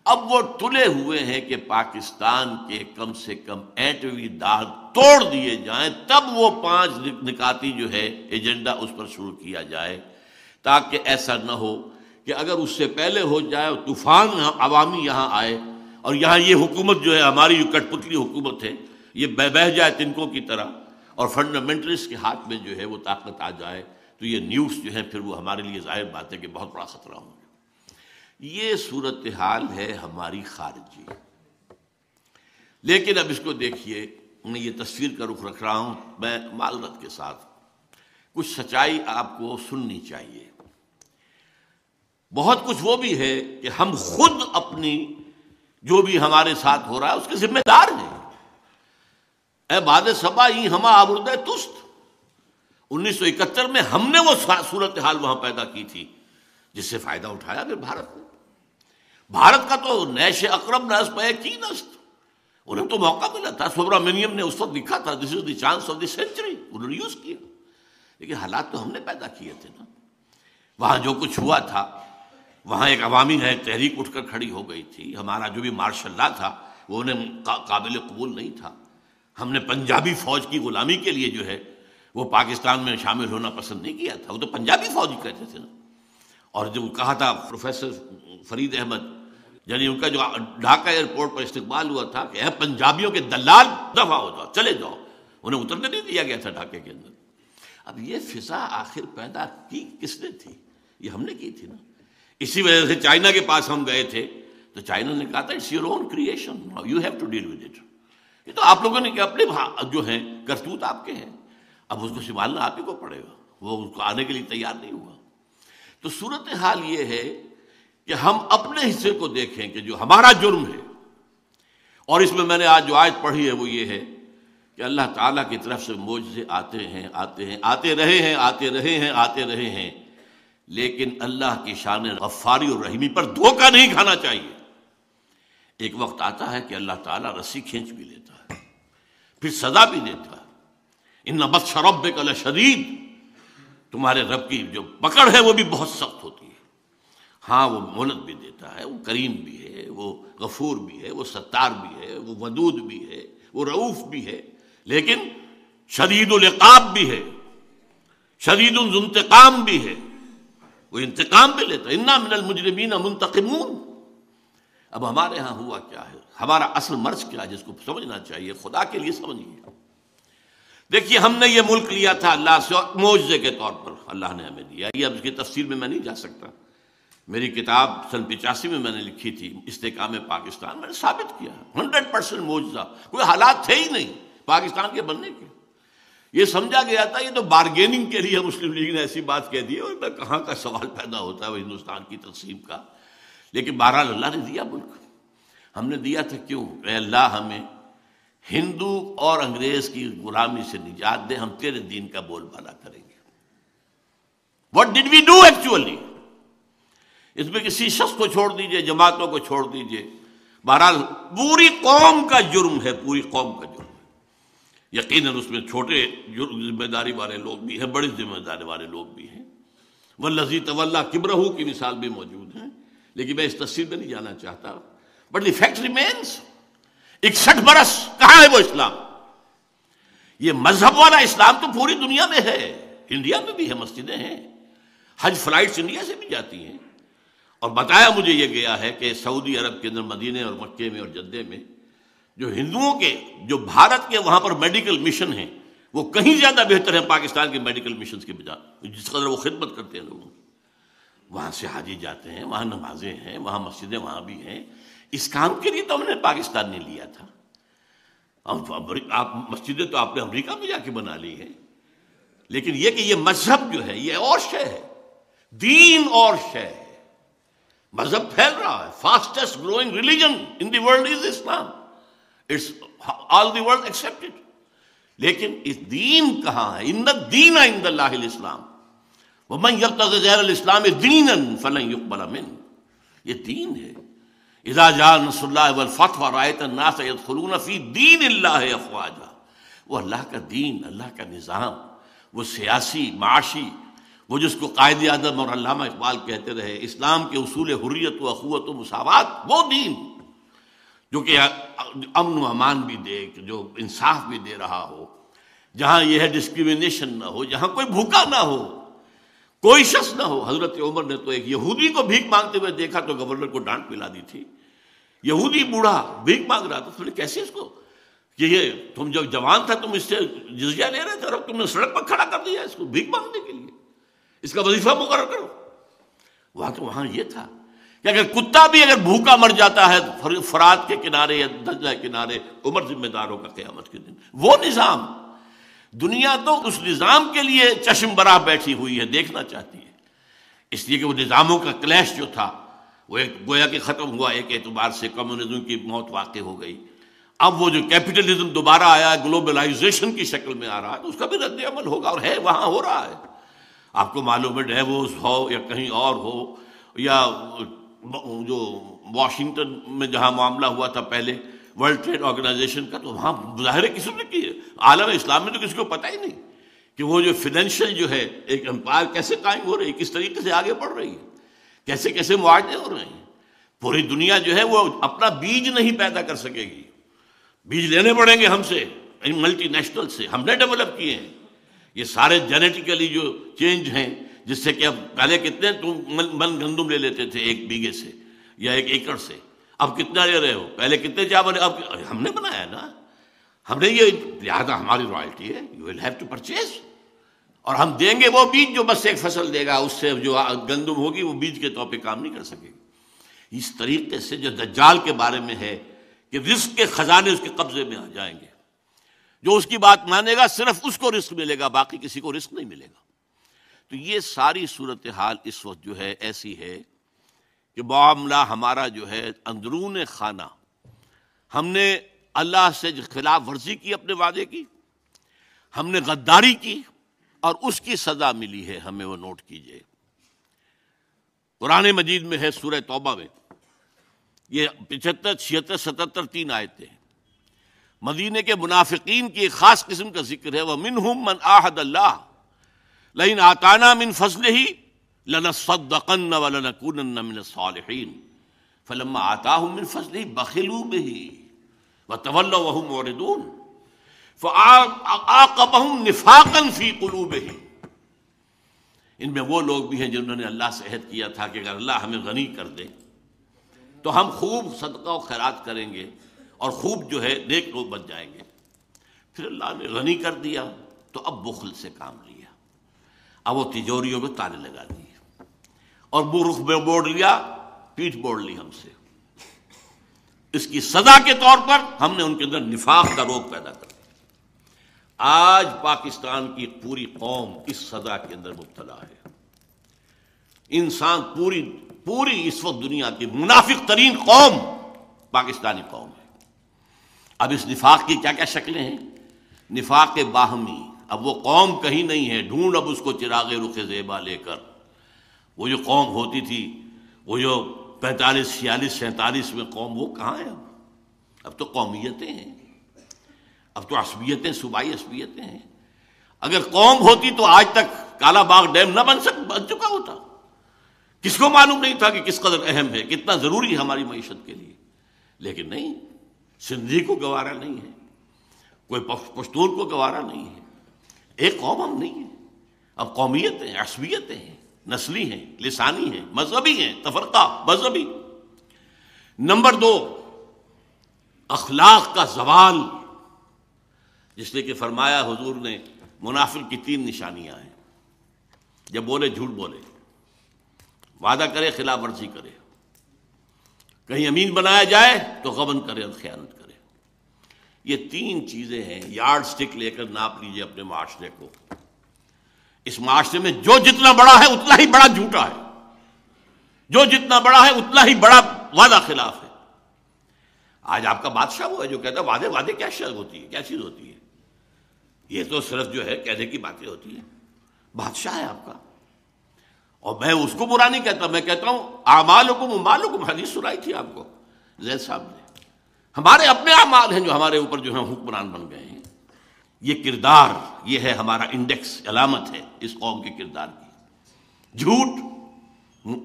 اب وہ تلے ہوئے ہیں کہ پاکستان کے کم سے کم ایٹمی دار توڑ دیے جائیں، تب وہ 5 نکاتی جو ہے ایجنڈا اس پر شروع کیا جائے، تاکہ ایسا نہ ہو کہ اگر اس سے پہلے ہو جائے طوفان عوامی یہاں آئے اور یہاں یہ حکومت جو ہے ہماری جو کٹ پتلی حکومت ہے یہ بہہ جائے تنکوں کی طرح اور فنڈامنٹلسٹ کے ہاتھ میں جو ہے وہ طاقت آ جائے، تو یہ نیوز جو ہے پھر وہ ہمارے لیے ظاہر بات ہے کہ بہت بڑا خطرہ ہوں گے۔ یہ صورتحال ہے ہماری خارجی۔ لیکن اب اس کو دیکھیے، میں یہ تصویر کا رخ رکھ رہا ہوں میں معذرت کے ساتھ، کچھ سچائی آپ کو سننی چاہیے۔ بہت کچھ وہ بھی ہے کہ ہم خود اپنی جو بھی ہمارے ساتھ ہو رہا ہے اس کے ذمہ دار ہیں۔ اے باد صبا ہی ہما آوردہ تست، 1971 میں ہم نے وہ صورتحال وہاں پیدا کی تھی جس سے فائدہ اٹھایا پھر بھارت نے۔ بھارت کا تو نیش اقرب نہ اس پہ کی نست، انہیں تو موقع ملا تھا، سبرامنیم نے اس وقت لکھا تھا this is the chance of the century, انہوں نے یوز کیا، لیکن حالات تو ہم نے پیدا کیے تھے نا۔ وہاں جو کچھ ہوا تھا، وہاں ایک عوامی ہے تحریک اٹھ کر کھڑی ہو گئی تھی، ہمارا جو بھی مارشل لا تھا وہ انہیں قابل قبول نہیں تھا، ہم نے پنجابی فوج کی غلامی کے لیے جو ہے وہ پاکستان میں شامل ہونا پسند نہیں کیا تھا، وہ تو پنجابی فوجی کہتے تھے نا۔ اور جو کہا تھا پروفیسر فرید احمد، یعنی ان کا جو ڈھاکہ ایئرپورٹ پر استقبال ہوا تھا کہ اے پنجابیوں کے دلال دفع ہو جاؤ، چلے جاؤ، انہیں اترنے نہیں دیا گیا تھا ڈھاکے کے اندر۔ اب یہ فضا آخر پیدا کی کس نے تھی؟ یہ ہم نے کی تھی نا۔ اسی وجہ سے چائنا کے پاس ہم گئے تھے تو چائنا نے کہا تھا it's your own creation, you have to deal with it, یہ تو آپ لوگوں نے کہ اپنے جو ہیں کرتوت آپ کے ہیں، اب اس کو سنبھالنا آپ ہی کو پڑے گا، وہ اس کو آنے کے لیے تیار نہیں ہوا۔ تو صورتحال یہ ہے کہ ہم اپنے حصے کو دیکھیں کہ جو ہمارا جرم ہے، اور اس میں نے آج جو آیت پڑھی ہے وہ یہ ہے کہ اللہ تعالیٰ کی طرف سے معجزے آتے ہیں آتے رہے ہیں، لیکن اللہ کی شان غفاری اور رحیمی پر دھوکہ نہیں کھانا چاہیے۔ ایک وقت آتا ہے کہ اللہ تعالیٰ رسی کھینچ بھی لیتا ہے، پھر سزا بھی دیتا ہے۔ ان بطش ربک لشدید، تمہارے رب کی جو پکڑ ہے وہ بھی بہت سخت ہوتی ہے۔ ہاں وہ مہلت بھی دیتا ہے، وہ کریم بھی ہے، وہ غفور بھی ہے، وہ ستار بھی ہے، وہ ودود بھی ہے، وہ رؤوف بھی ہے، لیکن شدید العقاب بھی ہے، شدید ذو انتقام بھی ہے، وہ انتقام بھی لیتا ہے۔ انا من المجرمین منتقمون۔ اب ہمارے ہاں ہوا کیا ہے، ہمارا اصل مرض کیا ہے جس کو سمجھنا چاہیے، خدا کے لیے سمجھیے۔ دیکھیے ہم نے یہ ملک لیا تھا اللہ سے معجزے کے طور پر، اللہ نے ہمیں دیا۔ یہ اب اس کی تفصیل میں نہیں جا سکتا، میری کتاب سن 85 میں نے لکھی تھی استحکام پاکستان، میں نے ثابت کیا 100% معجزہ، کوئی حالات تھے ہی نہیں پاکستان کے بننے کے۔ یہ سمجھا گیا تھا یہ تو بارگیننگ کے لیے مسلم لیگ نے ایسی بات کہہ دی ہے، اور کہاں کا سوال پیدا ہوتا ہے وہ ہندوستان کی تقسیم کا۔ لیکن بہرحال اللہ نے دیا ملک، ہم نے دیا تھا کیوں؟ اے اللہ ہمیں ہندو اور انگریز کی غلامی سے نجات دے، ہم تیرے دین کا بول بالا کریں گے۔ What did we do actually؟ اس میں کسی شخص کو چھوڑ دیجئے، جماعتوں کو چھوڑ دیجئے، بہرحال پوری قوم کا جرم ہے، پوری قوم کا جرم ہے۔ یقیناً اس میں چھوٹے ذمہ داری والے لوگ بھی ہیں، بڑی ذمہ داری والے لوگ بھی ہیں، والذی تولی کبرہ کی مثال بھی موجود ہے، لیکن میں اس تفصیل میں نہیں جانا چاہتا۔ بٹ دی فیکٹ ریمینس، 61 برس کہاں ہے وہ اسلام؟ یہ مذہب والا اسلام تو پوری دنیا میں ہے، انڈیا میں بھی ہے، مسجدیں ہیں، حج فلائٹس انڈیا سے بھی جاتی ہیں، اور بتایا مجھے یہ گیا ہے کہ سعودی عرب کے اندر مدینے اور مکے میں اور جدے میں جو ہندوؤں کے جو بھارت کے وہاں پر میڈیکل مشن ہیں وہ کہیں زیادہ بہتر ہیں پاکستان کے میڈیکل مشنز کے بجائے، جس قدر وہ خدمت کرتے ہیں لوگوں کی۔ وہاں سے حاجی جاتے ہیں، وہاں نمازیں ہیں، وہاں مسجدیں وہاں بھی ہیں۔ اس کام کے لیے تو ہم نے پاکستان نے لیا تھا۔ آپ مسجدیں تو آپ نے امریکہ میں جا کے بنا لی ہیں، لیکن یہ کہ یہ مذہب جو ہے یہ اور شے ہے، دین اور شے ہے۔ مذہب پھیل رہا ہے، fastest growing religion in the world is Islam, it's all the world accepted, لیکن اس دین کہاں ہے؟ ان الدین عند اللہ الاسلام ومن یبتغی غیر الاسلام دینا فلن یقبل منہ، یہ دین ہے۔ اذا جاء نصر اللہ والفتح ورأیت الناس یدخلون فی دین اللہ افواجا، وہ اللہ کا دین، اللہ کا نظام، وہ سیاسی، معاشی وہ جس کو قائد اعظم اور علامہ اقبال کہتے رہے، اسلام کے اصول حریت و اخوت و مساوات، وہ دین جو کہ امن و امان بھی دے، جو انصاف بھی دے رہا ہو، جہاں یہ ہے ڈسکریمنیشن نہ ہو، جہاں کوئی بھوکا نہ ہو، کوئی شخص نہ ہو۔ حضرت عمر نے تو ایک یہودی کو بھیک مانگتے ہوئے دیکھا تو گورنر کو ڈانٹ پلا دی تھی۔ یہودی بوڑھا بھیک مانگ رہا تھا، کیسے اس کو کہ یہ تم جب جوان تھا تم اس سے جزیہ لے رہے تھے اور اب تم نے سڑک پر کھڑا کر دیا اس کو بھیک مانگنے کے لیے، اس کا وظیفہ مقرر کرو۔ وہاں یہ تھا کہ اگر کتا بھی اگر بھوکا مر جاتا ہے فرات کے کنارے یا دجلہ کے کنارے، عمر ذمہ دار ہوگا قیامت کے دن۔ وہ نظام، دنیا تو اس نظام کے لیے چشم براہ بیٹھی ہوئی ہے، دیکھنا چاہتی ہے، اس لیے کہ وہ نظاموں کا کلیش جو تھا وہ ایک گویا کہ ختم ہوا، ایک اعتبار سے کمیونزم کی موت واقع ہو گئی۔ اب وہ جو کیپٹلزم دوبارہ آیا، گلوبلائزیشن کی شکل میں آ رہا ہے، تو اس کا بھی رد عمل ہوگا، اور ہے وہاں ہو رہا ہے۔ آپ کو معلوم ہے ڈیووس ہو یا کہیں اور ہو، یا جو واشنگٹن میں جہاں معاملہ ہوا تھا پہلے ورلڈ ٹریڈ آرگنائزیشن کا، تو وہاں مظاہرے کس نے کیے؟ عالم اسلام میں تو کسی کو پتہ ہی نہیں کہ وہ جو فائنینشیل جو ہے ایک امپائر کیسے قائم ہو رہی ہے، کس طریقے سے آگے بڑھ رہی ہے، کیسے کیسے معاہدے ہو رہے ہیں۔ پوری دنیا جو ہے وہ اپنا بیج نہیں پیدا کر سکے گی، بیج لینے پڑیں گے ہم سے، ملٹی نیشنل سے، ہم نے ڈیولپ کیے ہیں یہ سارے جینیٹیکلی جو چینج ہیں، جس سے کہ اب پہلے کتنے تم من گندم لے لیتے تھے ایک بیگھے سے یا ایک ایکڑ سے، اب کتنا لے رہے ہو؟ پہلے کتنے چاول، اب ہم نے بنایا نا، ہم نے یہ، لہٰذا ہماری رائلٹی ہے، you will have to purchase, اور ہم دیں گے وہ بیج جو بس ایک فصل دے گا، اس سے جو گندم ہوگی وہ بیج کے طور پہ کام نہیں کر سکے گی۔ اس طریقے سے جو دجال کے بارے میں ہے کہ رزق کے خزانے اس کے قبضے میں آ جائیں گے، جو اس کی بات مانے گا صرف اس کو رزق ملے گا، باقی کسی کو رزق نہیں ملے گا۔ تو یہ ساری صورتحال اس وقت جو ہے ایسی ہے کہ معاملہ ہمارا جو ہے اندرون خانہ، ہم نے اللہ سے خلاف ورزی کی، اپنے وعدے کی، ہم نے غداری کی، اور اس کی سزا ملی ہے ہمیں، وہ نوٹ کیجئے۔ قرآن مجید میں ہے سورہ توبہ میں، یہ 75 76 77 3 آیتیں ہیں۔ مدینے کے منافقین کی ایک خاص قسم کا ذکر ہے، وَمِنْهُمْ مَنْ آحَدَ اللَّهَ لَئِنْ آتَانَا مِنْ فَضْلِهِ لَنَصَّدَّقَنَّ وَلَنَكُونَنَّ مِنَ الصَّالِحِينَ فَلَمَّا آتَاهُم مِنْ فَضْلِهِ بَخِلُوا بِهِ وَتَوَلَّوْا وَهُمْ مُعْرِضُونَ فَأَعْقَبَهُمْ نِفَاقًا فِي قُلُوبِهِمْ۔ ان میں وہ لوگ بھی ہیں جنہوں نے اللہ سے عہد کیا تھا کہ اگر اللہ ہمیں غنی کر دے تو ہم خوب صدقہ و خیرات کریں گے اور خوب جو ہے نیک لوگ بن جائیں گے۔ پھر اللہ نے غنی کر دیا تو اب بخل سے کام لیا، اب وہ تجوریوں میں تالے لگا دیے اور منہ رخ میں موڑ لیا، پیٹھ موڑ لی ہم سے۔ اس کی سزا کے طور پر ہم نے ان کے اندر نفاق کا روگ پیدا کر دیا۔ آج پاکستان کی پوری قوم اس سزا کے اندر مبتلا ہے۔ انسان پوری اس وقت دنیا کی منافق ترین قوم پاکستانی قوم ہے۔ اب اس نفاق کی کیا کیا شکلیں ہیں؟ نفاق باہمی، اب وہ قوم کہیں نہیں ہے، ڈھونڈ اب اس کو چراغ رخ زیبا لے کر۔ وہ جو قوم ہوتی تھی، وہ جو 45 46 47 میں قوم، وہ کہاں ہے اب تو قومیتیں ہیں، اب تو عصبیتیں، صوبائی عصبیتیں ہیں۔ اگر قوم ہوتی تو آج تک کالا باغ ڈیم نہ بن چکا ہوتا۔ کس کو معلوم نہیں تھا کہ کس قدر اہم ہے، کتنا ضروری ہے ہماری معیشت کے لیے؟ لیکن نہیں، سندھی کو گوارا نہیں ہے، کوئی پشتون کو گوارا نہیں ہے، ایک قوم ہم نہیں ہیں۔ اب قومیتیں، عصبیتیں ہیں، نسلی ہیں، لسانی ہیں، مذہبی ہیں، تفرقہ مذہبی۔ نمبر 2، اخلاق کا زوال، جس لیے کہ فرمایا حضور نے منافق کی 3 نشانیاں ہیں۔ جب بولے جھوٹ بولے، وعدہ کرے خلاف ورزی کرے، کہیں امین بنایا جائے تو غبن کرے اور خیانت کرے۔ یہ 3 چیزیں ہیں، یارڈ سٹک لے کر ناپ لیجئے اپنے معاشرے کو۔ اس معاشرے میں جو جتنا بڑا ہے اتنا ہی بڑا جھوٹا ہے، جو جتنا بڑا ہے اتنا ہی بڑا وعدہ خلاف ہے۔ آج آپ کا بادشاہ وہ ہے جو کہتا ہے وعدے کیا شے ہوتی ہے، کیا چیز ہوتی ہے، یہ تو صرف جو ہے کہنے کی باتیں ہوتی ہیں۔ بادشاہ ہے آپ کا، اور میں اس کو برا نہیں کہتا، میں کہتا ہوں اعمالکم اموالکم، حدیث سنائی تھی آپ کو زید صاحب نے۔ ہمارے اپنے اعمال ہیں جو ہمارے اوپر جو ہیں حکمران بن گئے ہیں۔ یہ کردار، یہ ہے ہمارا انڈیکس، علامت ہے اس قوم کے کردار کی۔ جھوٹ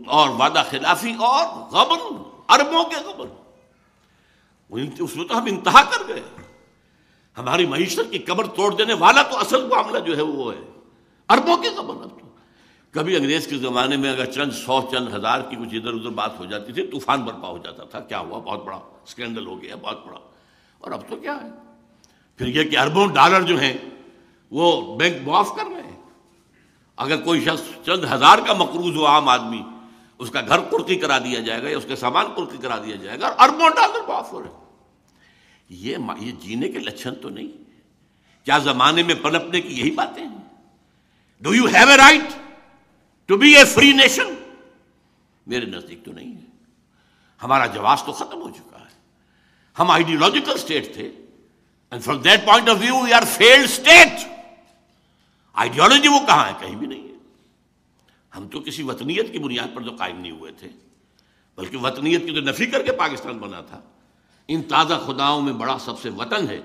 اور وعدہ خلافی اور غبن، اربوں کے غبن، اس میں تو ہم انتہا کر گئے. ہماری معیشت کی کمر توڑ دینے والا تو اصل معاملہ جو ہے وہ ہے اربوں کے غبن. اب تو کبھی انگریز کے زمانے میں اگر چند سو چند ہزار کی کچھ ادھر ادھر بات ہو جاتی تھی طوفان برپا ہو جاتا تھا، کیا ہوا، بہت بڑا اسکینڈل ہو گیا، بہت بڑا. اور اب تو کیا ہے، پھر یہ کہ اربوں ڈالر جو ہیں وہ بینک معاف کر رہے ہیں. اگر کوئی شخص چند ہزار کا مقروض ہو عام آدمی، اس کا گھر قرقی کرا دیا جائے گا یا اس کے سامان قرقی کرا دیا جائے گا، اور اربوں ڈالر معاف ہو رہے ہیں. یہ جینے کے لچھن تو نہیں. کیا زمانے میں پنپنے کی یہی باتیں ہیں؟ Do you have a right to be a free nation? میرے نزدیک تو نہیں ہے. ہمارا جواز تو ختم ہو چکا ہے. ہم آئیڈیولوجیکل اسٹیٹ تھے، and from that point of view we are failed state. Ideology وہ کہاں ہے؟ کہیں بھی نہیں ہے. ہم تو کسی وطنیت کی بنیاد پر تو قائم نہیں ہوئے تھے، بلکہ وطنیت کی تو نفی کر کے پاکستان بنا تھا. ان تازہ خداؤں میں بڑا سب سے وطن ہے،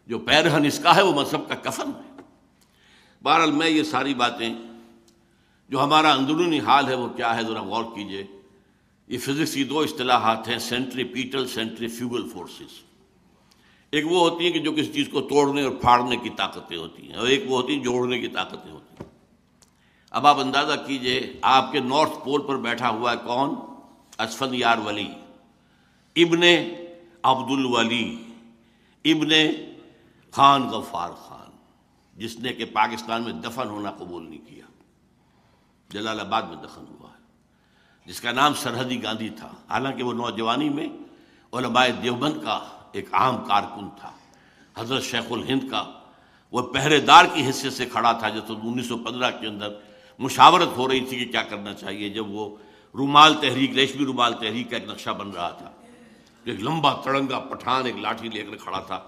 جو پیرہن اس کا ہے وہ مذہب کا کفن ہے. بہرحال میں یہ ساری باتیں، جو ہمارا اندرونی حال ہے وہ کیا ہے ذرا غور کیجئے. یہ فزکس کی دو اصطلاحات ہیں، سینٹریپیٹل سینٹریفیوگل فورسز. ایک وہ ہوتی ہیں کہ جو کسی چیز کو توڑنے اور پھاڑنے کی طاقتیں ہوتی ہیں، اور ایک وہ ہوتی ہیں جوڑنے کی طاقتیں ہوتی ہیں. اب آپ اندازہ کیجئے، آپ کے نارتھ پول پر بیٹھا ہوا ہے کون؟ اسفندیار ولی ابن عبد الولی ابن خان غفار خان، جس نے کہ پاکستان میں دفن ہونا قبول نہیں کیا، جلال آباد میں دفن ہوا ہے، جس کا نام سرحدی گاندھی تھا. حالانکہ وہ نوجوانی میں علماء دیوبند کا ایک عام کارکن تھا. حضرت شیخ الہند کا وہ پہرے دار کی حیثیت سے کھڑا تھا جب 1915 کے اندر مشاورت ہو رہی تھی کہ کیا کرنا چاہیے، جب وہ رومال تحریک، ریشمی رومال تحریک کا ایک نقشہ بن رہا تھا. ایک لمبا تڑنگا پٹھان ایک لاٹھی لے کر کھڑا تھا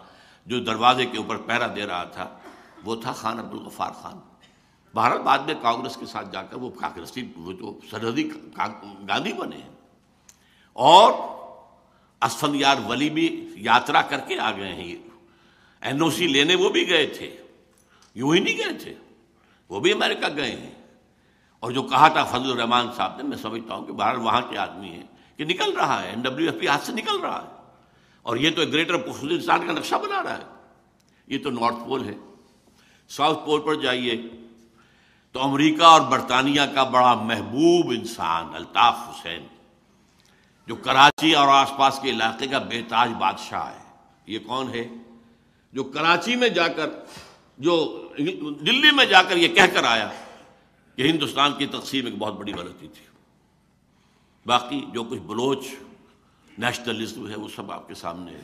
جو دروازے کے اوپر پہرا دے رہا تھا، وہ تھا خان عبد الغفار خان. بہرحال بعد میں کانگریس کے ساتھ جا کر وہ کانگریسی، وہ تو سرحدی گاندھی بنے ہیں. اور اسفندیار ولی بھی یاترا کر کے آ گئے ہیں. این او سی لینے وہ بھی گئے تھے، یوں ہی نہیں گئے تھے، وہ بھی امریکہ گئے ہیں. اور جو کہا تھا فضل الرحمان صاحب نے، میں سمجھتا ہوں کہ بہرحال وہاں کے آدمی ہیں کہ نکل رہا ہے، NWFP ہاتھ سے نکل رہا ہے. اور یہ تو گریٹر خصوصیات کا نقشہ بنا رہا ہے. یہ تو نارتھ پول ہے. ساؤتھ پول پر جائیے تو امریکہ اور برطانیہ کا بڑا محبوب انسان الطاف حسین، جو کراچی اور آس پاس کے علاقے کا بے تاج بادشاہ ہے. یہ کون ہے؟ جو کراچی میں جا کر، جو دلی میں جا کر یہ کہہ کر آیا کہ ہندوستان کی تقسیم ایک بہت بڑی غلطی تھی. باقی جو کچھ بلوچ نیشنلزم ہے وہ سب آپ کے سامنے ہے.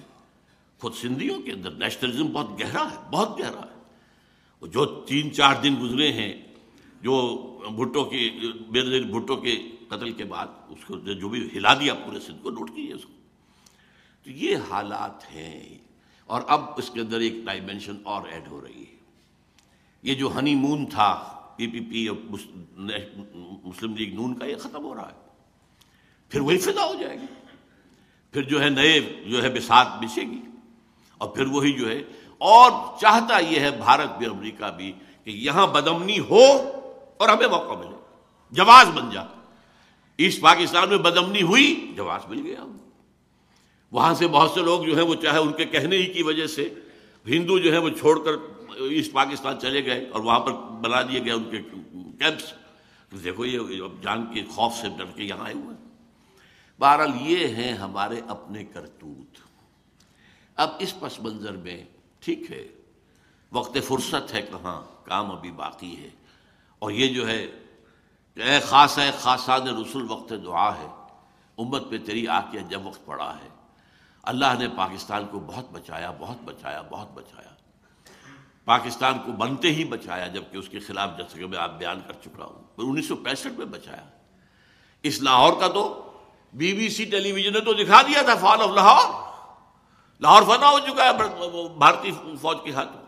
خود سندھیوں کے اندر نیشنلزم بہت گہرا ہے، بہت گہرا ہے. وہ جو 3-4 دن گزرے ہیں، جو بھٹو کی، بینظیر بھٹو کے قتل کے بعد اس کو جو بھی ہلا دیا پورے سندھ کو، نوٹ کیجیے اس کو. تو یہ حالات ہیں. اور اب اس کے اندر ایک ڈائمنشن اور ایڈ ہو رہی ہے. یہ جو ہنی مون تھا PPP اور مسلم لیگ نون کا، یہ ختم ہو رہا ہے. پھر وہی فضا ہو جائے گی، پھر جو ہے نئے جو ہے بساط بچھے گی، اور پھر وہی جو ہے. اور چاہتا یہ ہے بھارت بھی، امریکہ بھی، کہ یہاں بدامنی ہو اور ہمیں موقع ملے، جواز بن جا. ایسٹ پاکستان میں بدامنی ہوئی، جواز مل گیا. وہاں سے بہت سے لوگ جو ہیں وہ چاہے ان کے کہنے ہی کی وجہ سے ہندو جو ہیں وہ چھوڑ کر ایسٹ پاکستان چلے گئے اور وہاں پر بنا دیے گئے ان کے کیمپس. دیکھو یہ جان کے خوف سے ڈر کے یہاں آئے ہوئے ہیں. بہرحال یہ ہیں ہمارے اپنے کرتوت. اب اس پس منظر میں ٹھیک ہے وقت فرصت ہے کہاں، کام ابھی باقی ہے. اور یہ جو ہے کہ اے خاص ہے خاصان رسول وقت دعا ہے، امت پہ تیری آ کے جب وقت پڑا ہے. اللہ نے پاکستان کو بہت بچایا، بہت بچایا، بہت بچایا. پاکستان کو بنتے ہی بچایا، جبکہ اس کے خلاف جیسے کہ میں آپ بیان کر چکا ہوں 1965 میں بچایا. اس لاہور کا تو BBC ٹیلی ویژن نے تو دکھا دیا تھا، فال آف لاہور. لاہور فتح ہو چکا ہے بھارتی فوج کے ہاتھوں.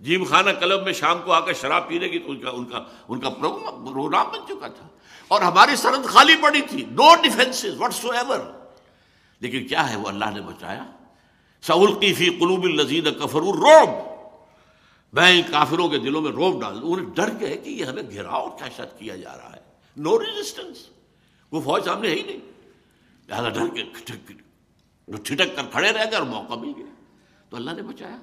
جیم خانہ کلب میں شام کو آ کر شراب پینے کی ان کا پروگرام بن چکا تھا. اور ہماری سرحد خالی پڑی تھی، نو ڈیفنسز واٹس ایور. لیکن کیا ہے وہ اللہ نے بچایا. سألقی فی قلوب الذین کفروا الرعب، میں ان کافروں کے دلوں میں رعب ڈال دوں. انہیں ڈر گئے کہ یہ ہمیں گھیراؤ کیا شاید کیا جا رہا ہے، نو ریزسٹنس، وہ فوج سامنے ہے ہی نہیں، لہٰذا ڈر کے ٹھٹک کر کھڑے رہ گئے اور موقع مل گیا تو اللہ نے بچایا۔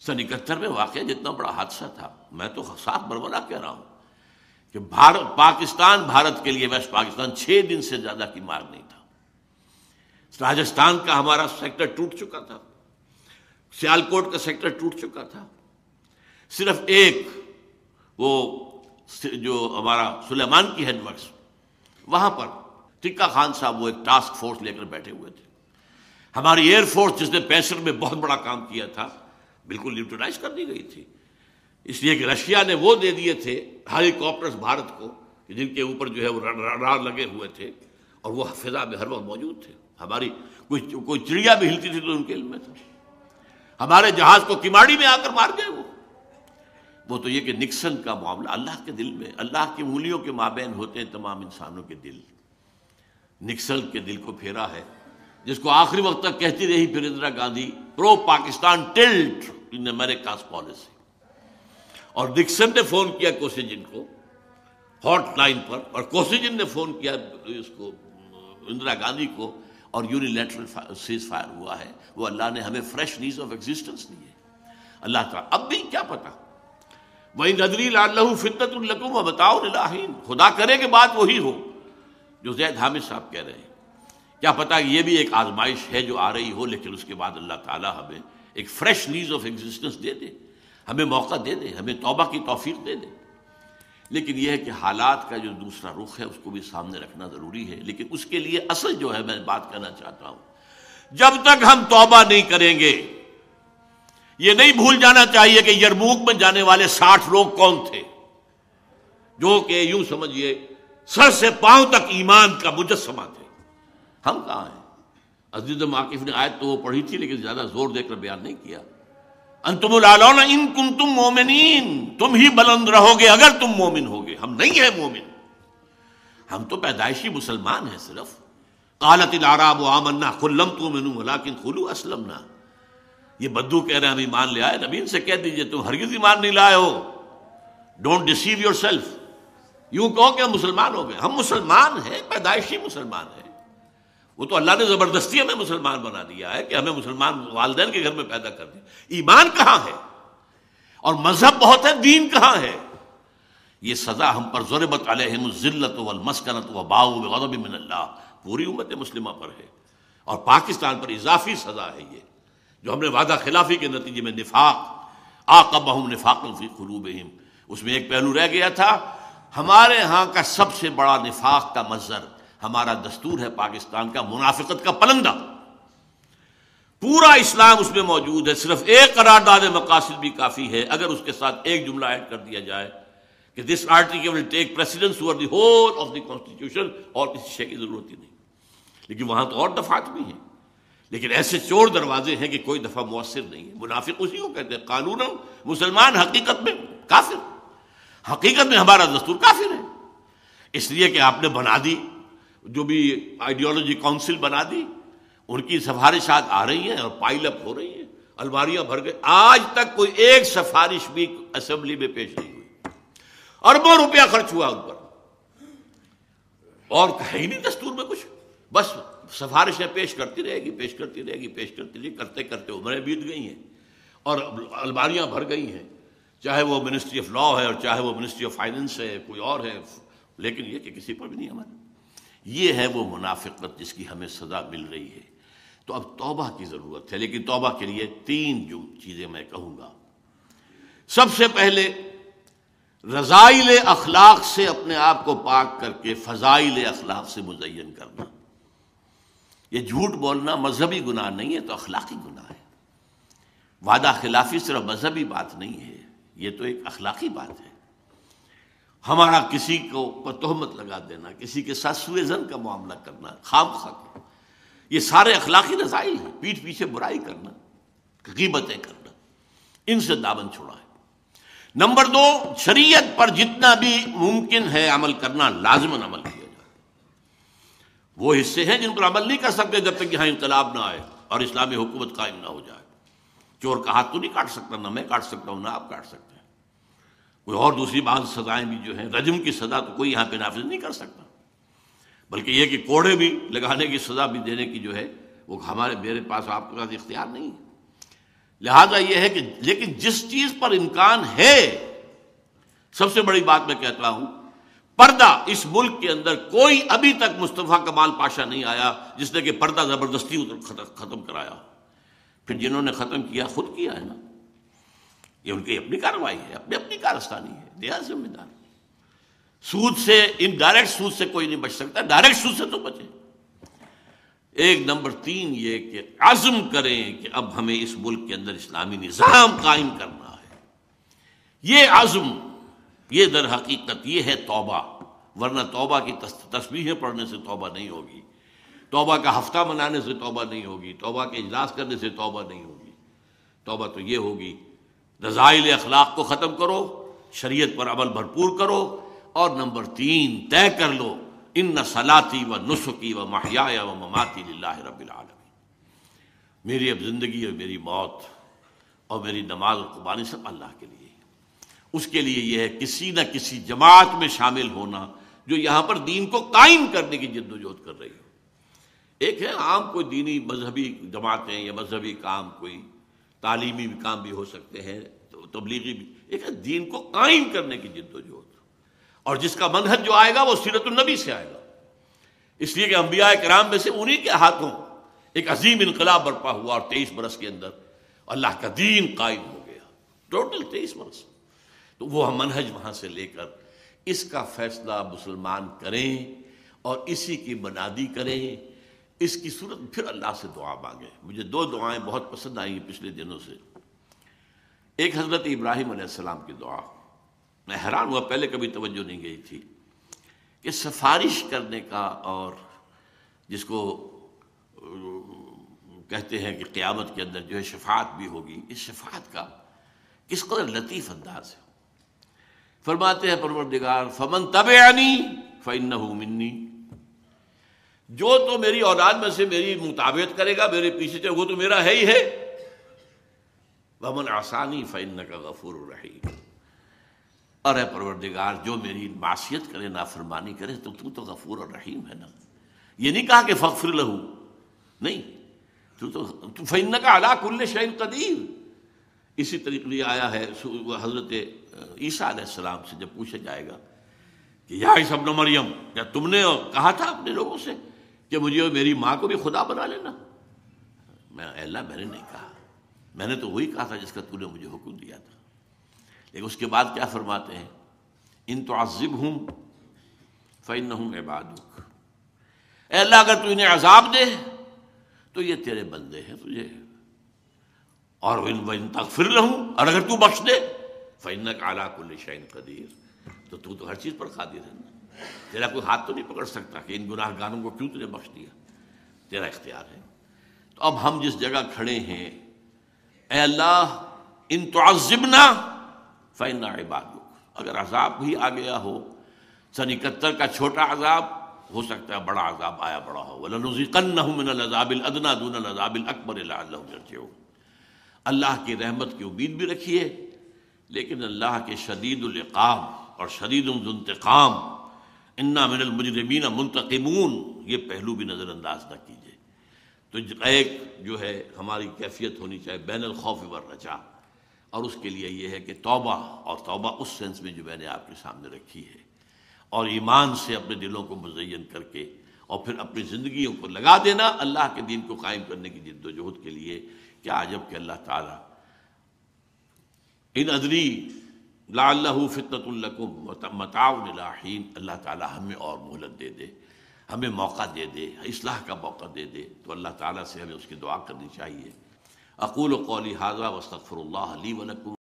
سن 71 میں واقعہ جتنا بڑا حادثہ تھا، میں تو صاف بربلا کہہ رہا ہوں کہ پاکستان بھارت کے لیے ویسٹ پاکستان 6 دن سے زیادہ کی مار نہیں تھا۔ راجستھان کا ہمارا سیکٹر ٹوٹ چکا تھا، سیالکوٹ کا سیکٹر ٹوٹ چکا تھا، صرف ایک وہ جو ہمارا سلیمان کی ہیڈ ورکس، وہاں پر ٹکا خان صاحب وہ ایک ٹاسک فورس لے کر بیٹھے ہوئے تھے۔ ہماری ایئر فورس جس نے 65 میں بہت بڑا کام کیا تھا بالکل نیوٹرلائز کر دی گئی تھی، اس لیے کہ رشیا نے وہ دے دیے تھے ہیلی کاپٹرز بھارت کو جن کے اوپر جو ہے وہ رڈار لگے ہوئے تھے اور وہ فضا میں ہر وقت موجود تھے۔ ہماری کوئی چڑیا بھی ہلتی تھی تو ان کے علم میں تھا۔ ہمارے جہاز کو کماڑی میں آ کر مار گئے وہ تو یہ کہ نکسن کا معاملہ اللہ کے دل میں، اللہ کی انگلیوں کے مابین ہوتے ہیں تمام انسانوں کے دل۔ نکسن کے دل کو پھیرا ہے، جس کو آخری وقت تک کہتی رہی پھر اندرا گاندھی، پرو پاکستان ٹلٹ ان امریکاز پالیسی، اور نکسن نے فون کیا کوسیجن کو ہاٹ لائن پر، اور کوسیجن نے فون کیا اس کو اندرا گاندھی کو، اور یونیلیٹرل سیز فائر ہوا ہے۔ وہ اللہ نے ہمیں فریش لیز آف ایگزسٹنس دی ہے۔ اللہ تعالیٰ اب بھی کیا پتا، وَإِنْ أَدْرِي لَعَلَّهُ فِتْنَةٌ لَكُمْ وَمَتَاعٌ إِلَىٰ حِينٍ، خدا کرے کہ بات وہی ہو جو زید حامد صاحب کہہ رہے ہیں۔ کیا پتا یہ بھی ایک آزمائش ہے جو آ رہی ہو، لیکن اس کے بعد اللہ تعالیٰ ہمیں ایک فریش لیز آف ایگزسٹنس دے دے، ہمیں موقع دے دے، ہمیں توبہ کی توفیق دے دے۔ لیکن یہ ہے کہ حالات کا جو دوسرا رخ ہے اس کو بھی سامنے رکھنا ضروری ہے۔ لیکن اس کے لیے اصل جو ہے میں بات کرنا چاہتا ہوں، جب تک ہم توبہ نہیں کریں گے، یہ نہیں بھول جانا چاہیے کہ یرموک میں جانے والے 60 لوگ کون تھے، جو کہ یوں سمجھیے سر سے پاؤں تک ایمان کا مجسمہ تھے۔ ہم کہاں ہیں؟ عزیز عاکف نے آیت تو وہ پڑھی تھی لیکن زیادہ زور دے کر بیان نہیں کیا۔ انتم الاعلون ان کنتم مومنین، تم ہی بلند رہو گے اگر تم مومن ہوگے۔ ہم نہیں ہیں مومن، ہم تو پیدائشی مسلمان ہیں صرف۔ قالت الاعراب آمنا قل لم تؤمنوا ولکن قولوا اسلمنا۔ یہ بدو کہہ رہے ہیں ہم ایمان لے آئے، نبی ان سے کہہ دیجئے تم ہرگز ایمان نہیں لائے ہو، ڈونٹ ڈیسیو یور سیلف، یوں کہو کہ ہم مسلمان ہو گئے۔ ہم مسلمان ہیں، پیدائشی مسلمان ہیں، وہ تو اللہ نے زبردستی ہمیں مسلمان بنا دیا ہے کہ ہمیں مسلمان والدین کے گھر میں پیدا کر دیا۔ ایمان کہاں ہے؟ اور مذہب بہت ہے، دین کہاں ہے؟ یہ سزا ہم پر ضربت علیہم الذلۃ والمسکنۃ وباؤوا بغضب من اللہ، پوری امت مسلمہ پر ہے، اور پاکستان پر اضافی سزا ہے یہ جو ہم نے وعدہ خلافی کے نتیجے میں نفاق عاقبہم نفاقا فی قلوبہم، اس میں ایک پہلو رہ گیا تھا۔ ہمارے ہاں کا سب سے بڑا نفاق کا مظہر ہمارا دستور ہے پاکستان کا، منافقت کا پلندہ، پورا اسلام اس میں موجود ہے، صرف ایک قرارداد مقاصد بھی کافی ہے اگر اس کے ساتھ ایک جملہ ایڈ کر دیا جائے کہ this article will take precedence over the whole of the constitution, اور کسی شے کی ضرورت ہی نہیں۔ لیکن وہاں تو اور دفعات بھی ہیں، لیکن ایسے چور دروازے ہیں کہ کوئی دفعہ مؤثر نہیں ہے۔ منافق اسی کو کہتے ہیں قانون، مسلمان حقیقت میں کافر، حقیقت میں ہمارا دستور کافر ہے، اس لیے کہ آپ نے بنا دی، جو بھی آئیڈیالوجی کونسل بنا دی، ان کی سفارشات آ رہی ہیں اور پائل اپ ہو رہی ہیں، الماریاں بھر گئی۔ آج تک کوئی ایک سفارش بھی اسمبلی میں پیش نہیں ہوئی، اربوں روپیہ خرچ ہوا ان پر، اور ہے ہی نہیں دستور میں کچھ، بس سفارشیں پیش کرتی رہے گی، پیش کرتی رہے گی، پیش کرتی رہے گی، کرتے کرتے عمریں بیت گئی ہیں اور الماریاں بھر گئی ہیں، چاہے وہ منسٹری آف لا ہے اور چاہے وہ منسٹری آف فائننس ہے، کوئی اور ہے، لیکن یہ کہ کسی پر بھی نہیں ہمارا۔ یہ ہے وہ منافقت جس کی ہمیں سزا مل رہی ہے۔ تو اب توبہ کی ضرورت ہے، لیکن توبہ کے لیے 3 جو چیزیں میں کہوں گا۔ سب سے پہلے رذائل اخلاق سے اپنے آپ کو پاک کر کے فضائل اخلاق سے مزین کرنا۔ یہ جھوٹ بولنا مذہبی گناہ نہیں ہے تو اخلاقی گناہ ہے۔ وعدہ خلافی صرف مذہبی بات نہیں ہے، یہ تو ایک اخلاقی بات ہے۔ ہمارا کسی کو تہمت لگا دینا، کسی کے ساتھ سوء ظن کا معاملہ کرنا، خام خواہ، یہ سارے اخلاقی رذائل ہیں۔ پیٹھ پیچھے برائی کرنا، غیبتیں کرنا، ان سے دامن چھڑائیں۔ نمبر 2، شریعت پر جتنا بھی ممکن ہے عمل کرنا، لازماً عمل کیا جائے۔ وہ حصے ہیں جن پر عمل نہیں کر سکتے جب تک یہاں انقلاب نہ آئے اور اسلامی حکومت قائم نہ ہو جائے۔ چور کا ہاتھ تو نہیں کاٹ سکتا، نہ میں کاٹ سکتا ہوں نہ آپ کاٹ سکتے ہیں، کوئی اور دوسری بعض سزائیں بھی جو ہیں، رجم کی سزا تو کوئی یہاں پہ نافذ نہیں کر سکتا، بلکہ یہ کہ کوڑے بھی لگانے کی سزا بھی دینے کی جو ہے وہ میرے پاس آپ کے پاس اختیار نہیں ہے۔ لہذا یہ ہے کہ لیکن جس چیز پر امکان ہے، سب سے بڑی بات میں کہتا ہوں، پردہ اس ملک کے اندر کوئی ابھی تک مصطفیٰ کمال پاشا نہیں آیا جس نے کہ پردہ زبردستی ختم کرایا۔ پھر جنہوں نے ختم کیا خود کیا ہے نا، یہ ان کی اپنی کارروائی ہے، اپنی کارستانی ہے، دیا ذمہ دار۔ سود سے، انڈائریکٹ سود سے کوئی نہیں بچ سکتا، ڈائریکٹ سود سے تو بچے۔ ایک نمبر 3 یہ کہ عزم کریں کہ اب ہمیں اس ملک کے اندر اسلامی نظام قائم کرنا ہے۔ یہ عزم، یہ در حقیقت یہ ہے توبہ، ورنہ توبہ کی تسبیحیں پڑھنے سے توبہ نہیں ہوگی، توبہ کا ہفتہ منانے سے توبہ نہیں ہوگی، توبہ کے اجلاس کرنے سے توبہ نہیں ہوگی۔ توبہ تو یہ ہوگی رذائل اخلاق کو ختم کرو، شریعت پر عمل بھرپور کرو، اور نمبر 3 طے کر لو ان صلاتی و نسکی و محیایا و مماتی للہ رب العالمین، میری اب زندگی اور میری موت اور میری نماز اور قربانی سب اللہ کے لیے۔ اس کے لیے یہ ہے کسی نہ کسی جماعت میں شامل ہونا جو یہاں پر دین کو قائم کرنے کی جد و جہد کر رہی ہو۔ ایک ہے عام کوئی دینی مذہبی جماعتیں یا مذہبی کام، کوئی تعلیمی بھی کام بھی ہو سکتے ہیں، تبلیغی بھی، ایک ہے دین کو قائم کرنے کی جد و جہد، اور جس کا منہج جو آئے گا وہ سیرت النبی سے آئے گا۔ اس لیے کہ انبیاء کرام میں سے انہی کے ہاتھوں ایک عظیم انقلاب برپا ہوا، اور 23 برس کے اندر اللہ کا دین قائم ہو گیا، ٹوٹل 23 برس۔ تو وہ منہج وہاں سے لے کر اس کا فیصلہ مسلمان کریں اور اسی کی منادی کریں۔ اس کی صورت پھر اللہ سے دعا مانگیں۔ مجھے 2 دعائیں بہت پسند آئی ہیں پچھلے دنوں سے۔ ایک حضرت ابراہیم علیہ السلام کی دعا، میں حیران ہوا، پہلے کبھی توجہ نہیں گئی تھی، کہ سفارش کرنے کا، اور جس کو کہتے ہیں کہ قیامت کے اندر جو ہے شفاعت بھی ہوگی، اس شفاعت کا کس قدر لطیف انداز ہے۔ فرماتے ہیں پروردگار فمن تبعنی فإنہ منی، جو تو میری اولاد میں سے میری مطابقت کرے گا، میرے پیچھے چلے، وہ تو میرا ہے ہی ہے۔ ومن عصانی فإنک غفور رحیم، اور اے پروردگار جو میری معصیت کرے، نافرمانی کرے، تو تو غفور اور رحیم ہے نا۔ یہ نہیں کہا کہ فاغفر لہ، نہیں، تو فإنک علی کل شیء قدیر۔ اسی طریقے یہ آیا ہے حضرت عیسیٰ علیہ السلام سے جب پوچھا جائے گا کہ یا عیسیٰ ابن مریم، کیا تم نے کہا تھا اپنے لوگوں سے کہ مجھے اور میری ماں کو بھی خدا بنا لینا؟ اے اللہ، میں نے نہیں کہا، میں نے تو وہی کہا تھا جس کا تو نے مجھے حکم دیا تھا۔ لیکن اس کے بعد کیا فرماتے ہیں؟ ان تعذبہم فإنہم عبادک، اے اللہ اگر تو انہیں عذاب دے تو یہ تیرے بندے ہیں، تجھے، اور وَإِن تغفر لہم، اور اگر تو بخش دے فإنک علی کل شیء قدیر، تو ہر چیز پر قادر ہے نا، تیرا کوئی ہاتھ تو نہیں پکڑ سکتا کہ ان گناہ گاروں کو کیوں تجھے بخش دیا، تیرا اختیار ہے۔ تو اب ہم جس جگہ کھڑے ہیں، اے اللہ ان تعذبنا فإنا عبادک، اگر عذاب بھی آ گیا ہو، سن 71 کا چھوٹا عذاب، ہو سکتا ہے بڑا عذاب آیا بڑا ہو، وَلَنُذِيقَنَّهُم مِّنَ الْعَذَابِ الْأَدْنَىٰ دُونَ الْعَذَابِ الْأَكْبَرِ لَعَلَّهُمْ يَرْجِعُونَ۔ اللہ کی رحمت کی امید بھی رکھیے، لیکن اللہ کے شدید العقاب اور شدید الانتقام، انا من المجرمین منتقمون، یہ پہلو بھی نظر انداز نہ کیجیے۔ تو ایک جو ہے ہماری کیفیت ہونی چاہیے بین الخوف والرجاء، اور اس کے لیے یہ ہے کہ توبہ، اور توبہ اس سینس میں جو میں نے آپ کے سامنے رکھی ہے، اور ایمان سے اپنے دلوں کو مزین کر کے، اور پھر اپنی زندگیوں کو لگا دینا اللہ کے دین کو قائم کرنے کی جد و جہد کے لیے۔ کیا عجب کہ اللہ تعالیٰ ان ادری لعلہ فتنۃ لکم متاع الی حین، اللہ تعالیٰ ہمیں اور مہلت دے دے، ہمیں موقع دے دے، اصلاح کا موقع دے دے، تو اللہ تعالیٰ سے ہمیں اس کی دعا کرنی چاہیے۔ اقول قولی ھذا واستغفر اللہ لی ولکم۔